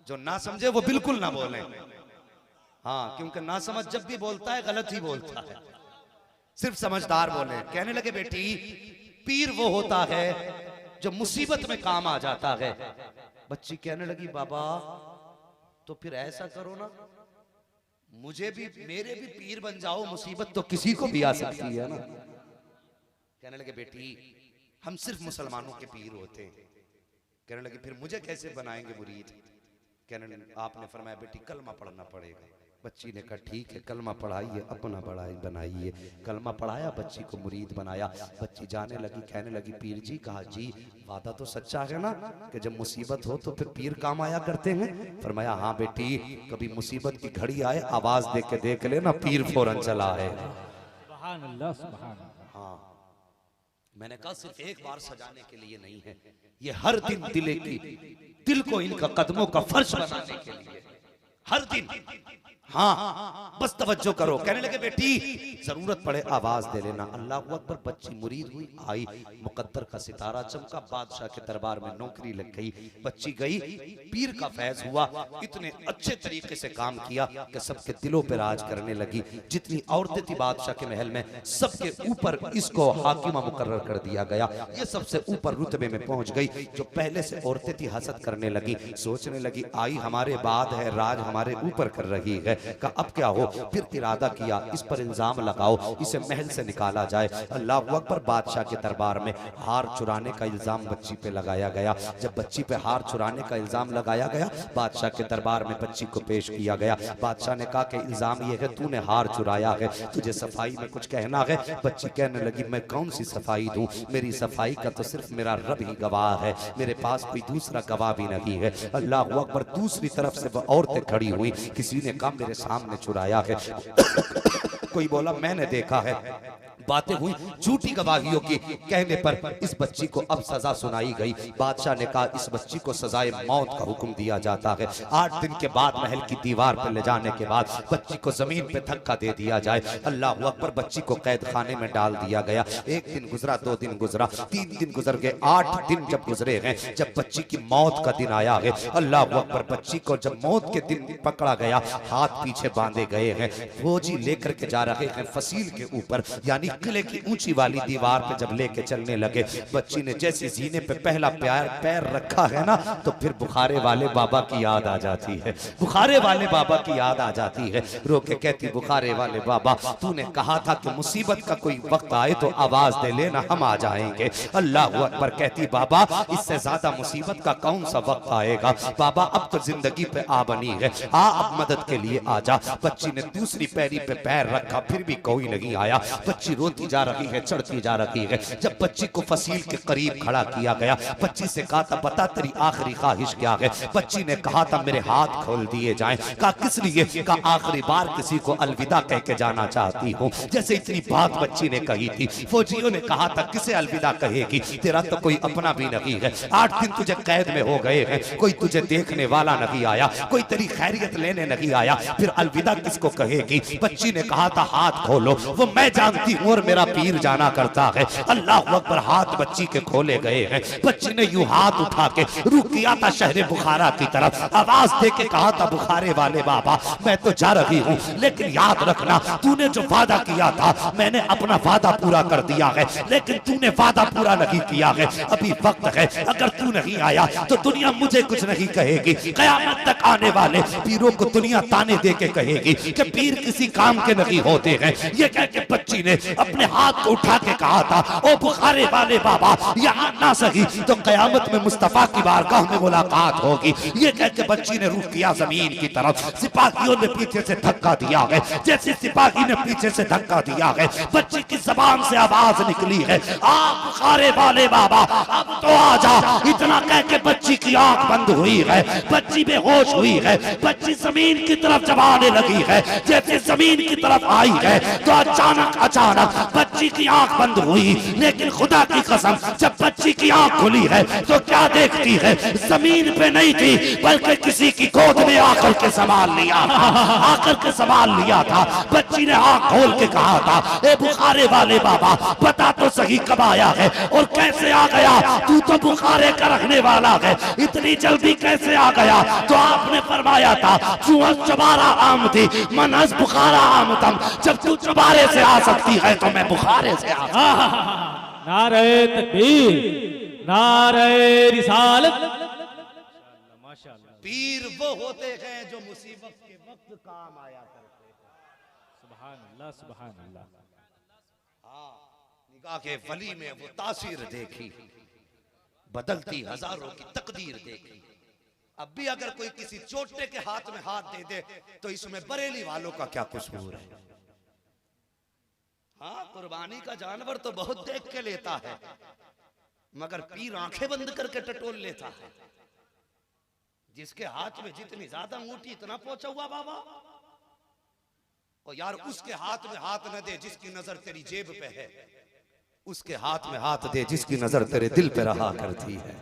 Speaker 1: जो ना समझे वो बिल्कुल ना बोले। हाँ क्योंकि ना समझ जब भी बोलता है गलत ही बोलता है, सिर्फ समझदार बोले। कहने लगे बेटी पीर वो होता है जो मुसीबत में काम आ जाता है। बच्ची कहने लगी बाबा तो फिर ऐसा करो ना मुझे भी मेरे भी पीर बन जाओ, मुसीबत तो किसी को भी आ सकती है ना। कहने लगे बेटी हम सिर्फ मुसलमानों के पीर होते हैं। कहने लगे फिर मुझे कैसे बनाएंगे मुरीद। कहने लगे आपने फरमाया बेटी कलमा पढ़ना पड़ेगा। बच्ची ने कहा ठीक है कलमा पढ़ाइए, अपना बनाइए। कलमा पढ़ाया, बच्ची को मुरीद बनाया। बच्ची जाने लगी, कहने लगी पीर जी। कहा जी वादा तो सच्चा है ना कि जब मुसीबत हो तो फिर पीर काम आया करते हैं। फरमाया हाँ बेटी कभी मुसीबत की घड़ी आए आवाज दे के देख लेना पीर फौरन चला है।
Speaker 2: सुभान अल्लाह सुभान अल्लाह।
Speaker 1: हाँ मैंने कहा सिर्फ एक बार सजाने के लिए नहीं है, ये हर दिन दिल को इनका कदमों का फर्श बनाने के लिए हर दिन। हाँ बस तवज्जो करो। कहने लगे बेटी जरूरत पड़े आवाज दे लेना। अल्लाह अकबर। बच्ची मुरीद हुई, आई, मुकद्दर का सितारा चमका, बादशाह के दरबार में नौकरी लग गई। बच्ची गई, पीर का फैज हुआ, इतने अच्छे तरीके से काम किया कि सबके दिलों पर राज करने लगी। जितनी औरतें थी बादशाह के महल में सबके ऊपर इसको हाकिमा मुकर्रर कर दिया गया। ये सबसे ऊपर रुतबे में पहुंच गई। जो पहले से औरतें थी हसद करने लगी, सोचने लगी आई हमारे बाद है, राज हमारे ऊपर कर रही है। का अब क्या हो। फिर इरादा किया इस पर इल्जाम लगाओ, इसे महल से निकाला जाए। अल्लाह अकबर। बादशाह के दरबार में हार चुराने का इल्जाम बच्ची पे लगाया गया। जब बच्ची पे हार चुराने का इल्जाम लगाया गया बादशाह के दरबार में बच्ची को पेश किया गया। बादशाह ने कहा कि इल्जाम ये है तूने हार चुराया है, तुझे सफाई में कुछ कहना है। बच्ची कहने लगी मैं कौन सी सफाई दूं, मेरी सफाई का तो सिर्फ मेरा रब ही गवाह है, मेरे पास कोई दूसरा गवाह भी नहीं है। अल्लाह अकबर। दूसरी तरफ से वह औरतें खड़ी हुई, किसी ने कहा मेरे सामने चुराया है कोई बोला मैंने देखा है। बातें हुई झूठी गवाहियों की। कहने पर इस बच्ची को अब सजा सुनाई गई। बादशाह ने कहा इस बच्ची को सजाए मौत का हुक्म दिया जाता है। 8 दिन के बाद महल की दीवार पर ले जाने के बाद बच्ची को जमीन पे धक्का दे दिया जाए। अल्लाह अकबर। बच्ची को कैद खाने में डाल दिया गया। 1 दिन गुजरा, 2 दिन गुजरा, 3 दिन गुजर गए, 8 दिन जब गुजरे हैं, जब बच्ची की मौत का दिन आया है। अल्लाह अकबर। बच्ची को जब मौत के दिन पकड़ा गया, हाथ पीछे बांधे गए हैं, फौजी लेकर के जा रहे हैं फसील के ऊपर, यानी किले की ऊंची वाली दीवार पे जब लेके चलने लगे, बच्ची ने जैसे सीने पे पहला पैर रखा है ना तो फिर बुखारे वाले बाबा की याद आ जाती है, बुखारे वाले बाबा की याद आ जाती है। रो के कहती बुखारे वाले बाबा तूने कहा था कि मुसीबत का कोई वक्त आए तो आवाज दे लेना, हम आ जाएंगे। अल्लाह अकबर। कहती बाबा इससे ज्यादा मुसीबत का कौन सा वक्त आएगा। बाबा अब तो जिंदगी पे आ बनी है, आ अब मदद के लिए आ जा। बच्ची ने दूसरी पैरी पे पैर रखा, फिर भी कोई नहीं आया। बच्ची रोती जा रही है, चढ़ती जा रही है। जब बच्ची को फसील के करीब खड़ा किया गया, बच्ची से कहा था बता तेरी आखिरी ख्वाहिश क्या है। बच्ची ने कहा था मेरे हाथ खोल दिए जाएं। कहा किस लिए। कहा आखिरी बार किसी को अलविदा कह के जाना चाहती हूँ। जैसे इतनी बात बच्ची ने कही थी, फौजियों ने कहा था किसे अलविदा कहेगी, तेरा तो कोई अपना भी नहीं है। 8 दिन तुझे कैद में हो गए हैं, कोई तुझे देखने वाला नहीं आया, कोई तेरी खैरियत लेने नहीं आया, फिर अलविदा किसको कहेगी। बच्ची ने कहा था हाथ खोलो। वो मैं जानती हूँ ओर मेरा पीर जाना करता है। अल्लाह अकबर, हाथ बच्ची के खोले गए हैं। बच्ची ने यूं हाथ उठा के रुक किया था शहर बुखारा की तरफ, आवाज दे के कहा था, बुखारे वाले बाबा मैं तो जा रही हूँ, लेकिन याद रखना तूने जो वादा किया था मैंने अपना वादा पूरा कर दिया है, लेकिन तूने वादा पूरा नहीं किया है। अभी वक्त है, अगर तू नहीं आया तो दुनिया मुझे कुछ नहीं कहेगी। क़यामत तक आने वाले पीरों को दुनिया ताने दे के कहेगी कि पीर किसी काम के नहीं होते हैं। ये कह के बच्ची ने अपने हाथ को उठा के कहा था, ओ बुखारे वाले बाबा यहाँ ना सही तो क़यामत में मुस्तफा की बारगाह में मुलाकात होगी। ये कह के बच्ची ने रुख किया जमीन की तरफ। सिपाहियों ने पीछे से धक्का दिया है। जैसे सिपाही ने पीछे से धक्का दिया है, बच्ची की जबान से आवाज निकली है, आ बुखारे वाले बाबा अब तो आ जा। इतना कह के बच्ची की आंख बंद हुई है, बच्ची बेहोश हुई है, बच्ची जमीन की तरफ जब आने लगी है। जैसे जमीन की तरफ आई है तो अचानक बच्ची की आंख बंद हुई, लेकिन खुदा की कसम जब बच्ची की आंख खुली है तो क्या देखती है, जमीन पे नहीं थी बल्कि किसी की गोद में आकर के संभाल लिया था, आकर के संभाल लिया था। बच्ची ने आंख खोल के कहा था, ए बुखारे वाले बाबा पता तो सही कब आया है और कैसे आ गया, तू तो बुखारे का रखने वाला है, इतनी जल्दी कैसे आ गया। तो आपने फरमाया था, चुबारा आम थी मनस बुखारा आमतम, जब तू चुबारे से आ सकती है तो मैं बुखारे से आ सकती।
Speaker 2: नारे तकबीर, नारे रिसालत।
Speaker 1: पीर वो होते हैं जो मुसीबत के वक्त काम आया करते हैं।
Speaker 2: सुभान अल्लाह, सुभान अल्लाह।
Speaker 1: हाँ, निगाह के वली में वो तासीर देखी, बदलती हजारों की तकदीर देखी। अब भी अगर कोई किसी चोटे के हाथ में हाथ दे दे तो इसमें बरेली वालों का क्या कसूर है। हाँ, कुर्बानी का जानवर तो बहुत देख के लेता है, मगर पीर आंखें बंद करके टटोल लेता है। जिसके हाथ में जितनी ज्यादा अंगूठी इतना पहुंचा हुआ बाबा, और यार उसके हाथ में हाथ न दे जिसकी नजर तेरी जेब पे है, उसके हाथ में हाथ दे जिसकी नजर तेरे दिल पे रहा करती है।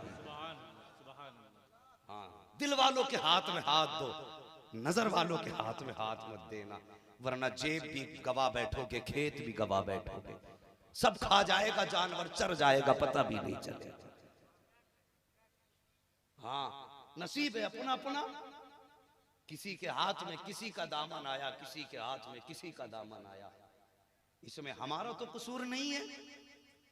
Speaker 1: हाँ, दिल वालों के हाथ में हाथ दो, नजर वालों के हाथ में हाथ मत देना, वरना जेब भी गवा बैठोगे, खेत भी गवा बैठोगे, सब खा जाएगा जानवर, चर जाएगा, पता भी नहीं चलेगा। हाँ, नसीब है अपना अपना। किसी के हाथ में किसी का दामन आया, किसी के हाथ में किसी का दामन आया, इसमें हमारा तो कसूर नहीं है।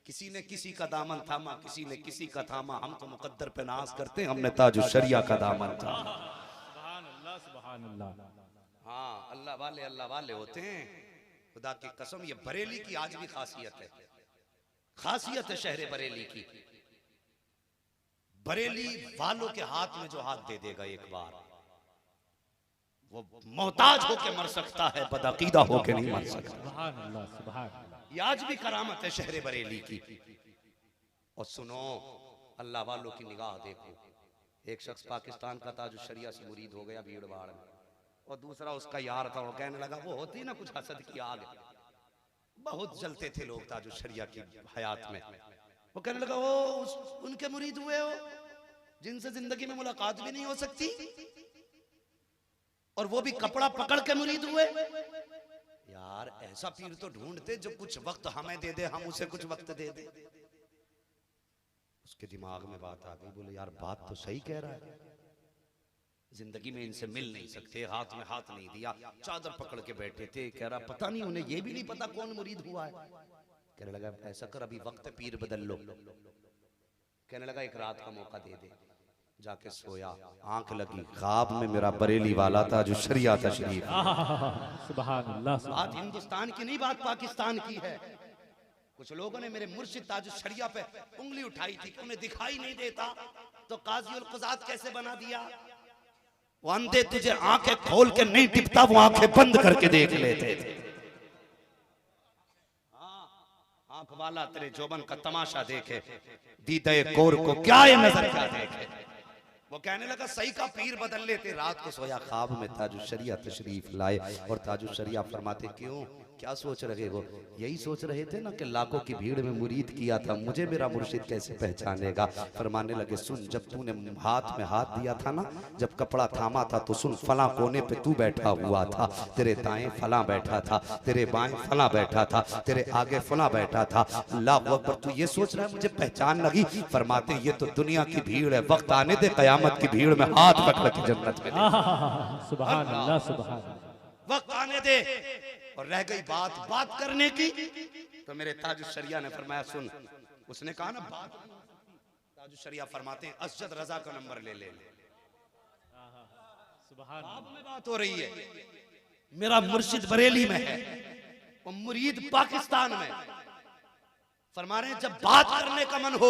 Speaker 1: किसी ने किसी का दामन थामा, किसी ने किसी का थामा, हम तो मुकद्दर पे नाज करते हैं, हमने ताजुश शरिया का दामन था।
Speaker 2: सुभान अल्लाह, सुभान अल्लाह।
Speaker 1: हाँ, अल्लाह वाले होते हैं। खुदा की कसम, ये बरेली की आज भी खासियत है, खासियत है शहर बरेली की। बरेली वालों के हाथ में जो हाथ दे देगा एक बार, वो मोहताज होके मर सकता है, बदअकीदा होके नहीं मर सकता।
Speaker 2: सुभान अल्लाह, सुभान अल्लाह।
Speaker 1: ये आज भी करामत है शहर बरेली की। और सुनो, अल्लाह वालों की निगाह देखो। एक शख्स पाकिस्तान का ताजुश शरिया से मुरीद हो गया भीड़ भाड़ में, और दूसरा उसका यार था। वो कहने लगा, वो होती ना कुछ हसद की आग, बहुत जलते थे लोग ताजुश शरिया की हयात में। वो कहने लगा, वो उनके मुरीद हुए हो जिनसे जिंदगी में मुलाकात भी नहीं हो सकती, और वो भी कपड़ा पकड़ के मुरीद हुए। यार ऐसा पीर तो ढूंढते जो कुछ वक्त हमें दे दे, हम उसे कुछ वक्त दे दे। उसके दिमाग में बात आ गई, बोले यार बात तो सही कह रहा है, जिंदगी में इनसे मिल नहीं सकते, हाथ में हाथ नहीं दिया, चादर पकड़ के बैठे थे। कह रहा पता नहीं, उन्हें ये भी नहीं पता कौन मुरीद हुआ है। कहने लगा ऐसा कर, अभी वक्त पीर बदल लो। कहने लगा एक रात का मौका दे दे। जाके सोया, आंख लगी, ख्वाब में मेरा बरेली वाला था जो शरिया तशरीफ।
Speaker 2: सुभान अल्लाह।
Speaker 1: बात हिंदुस्तान की नहीं, बात पाकिस्तान की है। कुछ लोगों ने मेरे मुर्शिद ताजुश शरिया पे उंगली उठाई थी कि उन्हें दिखाई नहीं देता, तो काजी उल कुज़ात कैसे बना दिया। वो अंधे तुझे आंखें खोल के नहीं टिपता, वो आंखें बंद करके देख लेते थे। आंख वाला तेरे जोबन का तमाशा देखे, दीदे कोर को क्या ये नजर क्या देखे। वो कहने लगा सही का पीर बदल लेते। रात को सोया, ख्वाब में ताजुश शरिया तशरीफ लाए, और ताजुश शरिया फरमाते क्यों क्या सोच रहे हो? यही सोच रहे थे ना कि लाखों की भीड़ में मुरीद किया था, मुझे मेरा मुर्शिद कैसे पहचानेगा। फरमाने लगे सुन, जब तूने हाथ में हाथ दिया था ना, जब कपड़ा थामा था, तो सुन, फला कोने पे तू बैठा हुआ था, तेरे दाएं फला बैठा था, तेरे बाएं फला बैठा था, तेरे आगे फला बैठा था। अल्लाह अकबर, तू ये सोच रहा है मुझे पहचान लगी? फरमाते ये तो दुनिया की भीड़ है, वक्त आने दे कयामत की भीड़ में हाथ पकड़ के जन्नत में।
Speaker 2: सुभान अल्लाह, सुभान अल्लाह।
Speaker 1: वक्त आने दे। और रह गई बात करने की, तो मेरे ताजुश्शरिया ने फरमाया सुन, उसने कहा ना बात, ताजुश्शरिया फरमाते हैं असजद रजा का नंबर ले ले।
Speaker 2: सुभान
Speaker 1: बाप में बात हो रही है, मेरा मुर्शिद बरेली में है और मुरीद पाकिस्तान में। फरमा रहे हैं जब बात करने का मन हो,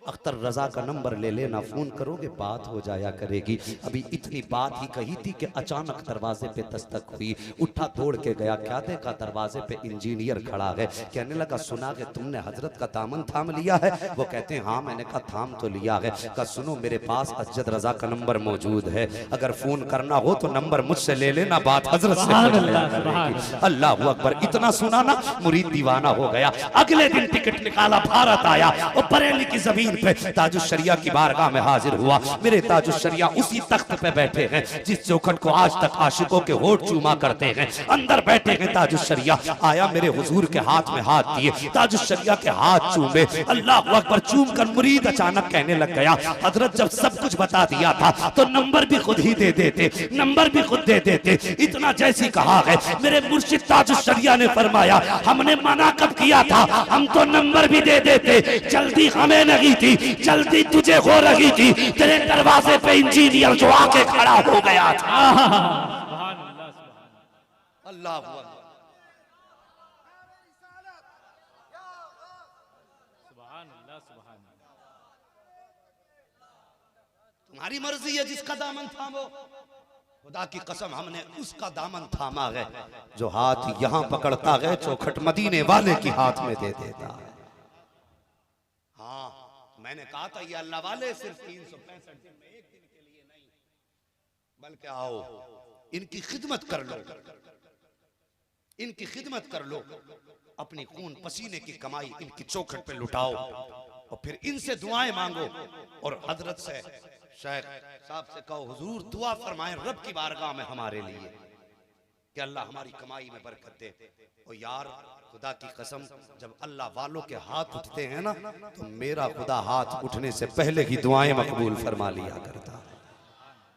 Speaker 1: अख्तर रजा का नंबर ले लेना, फोन करोगे बात हो जाया करेगी। अभी इतनी बात ही कही थी कि अचानक दरवाजे पे दस्तक हुई। उठा दौड़ के गया, क्या देखा दरवाजे पे इंजीनियर खड़ा है। कहने लगा सुना कि तुमने हजरत का दामन थाम लिया है? वो कहते हैं हाँ। मैंने कहा थाम तो लिया है। कहा सुनो, मेरे पास असजद रजा का नंबर मौजूद है, अगर फोन करना हो तो नंबर मुझसे ले लेना, बात हजरत से हो जाया करेगी। अल्लाह अकबर, इतना सुना ना मुरीद दीवाना हो गया। अगले दिन टिकट निकाला, भारत आया और बरेली की जमीन पे ताजुश्शरिया की बारगाह में हाजिर हुआ। मेरे ताजुश्शरिया उसी तख्त पे बैठे हैं जिस चौखट को आज तक आशिकों के होठ चूमा करते हैं। अंदर बैठे हैं ताजुश्शरिया। आया मेरे हुजूर के हाथ में हाथ दिए, ताजुश्शरिया के हाथ चूमे। अल्लाह अकबर, चूम कर मुरीद अचानक कहने लग गया हजरत जब सब कुछ बता दिया था तो नंबर भी खुद ही दे देते, नंबर भी खुद दे देते। इतना जैसी कहा है, मेरे मुर्शिद ताजुश्शरिया ने फरमाया हमने मना कब किया था, हम तो नंबर भी दे देते। जल्दी हमें नहीं थी, जल्दी तुझे हो रही थी। तेरे दरवाजे पे इंजीनियर जो आके खड़ा हो गया था। अल्लाह तुम्हारी मर्जी है, जिसका दामन थामो। खुदा की कसम हमने उसका दामन थामा है जो हाथ यहां पकड़ता है, चौखट मदीने वाले की हाथ में दे देता है। हाँ, मैंने कहा था ये अल्लाह वाले सिर्फ 365 दिन में, एक दिन के लिए नहीं, बल्कि आओ इनकी खिदमत कर लो, इनकी खिदमत कर लो, अपनी खून पसीने की कमाई इनकी चौखट पे लुटाओ और फिर इनसे दुआएं मांगो। और हजरत से शेख साहब से कहो हुजूर दुआ फरमाएं रब की बारगाह में हमारे लिए कि अल्लाह हमारी कमाई में बरकत दे। और यार खुदा की कसम, जब अल्लाह वालों के हाथ उठते हैं ना, तो मेरा खुदा हाथ उठने से पहले ही दुआएं मकबूल फरमा लिया करता है।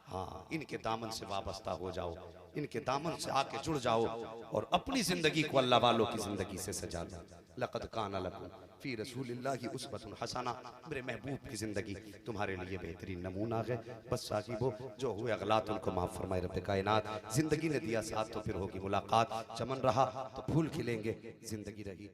Speaker 1: हाँ, इनके दामन से वाबस्ता हो जाओ, इनके दामन से आके जुड़ जाओ और अपनी जिंदगी को अल्लाह वालों की जिंदगी से सजा दो। लक़द काना लकुम फी रसूलिल्लाहि उस्वतुन हसना, मेरे महबूब की जिंदगी तुम्हारे लिए बेहतरीन नमूना है। बस साहिबो, जो हुए अगलात उनको माफ फरमाए रब कायनात। जिंदगी ने दिया साथ तो फिर होगी मुलाकात, चमन रहा तो फूल खिलेंगे, जिंदगी रही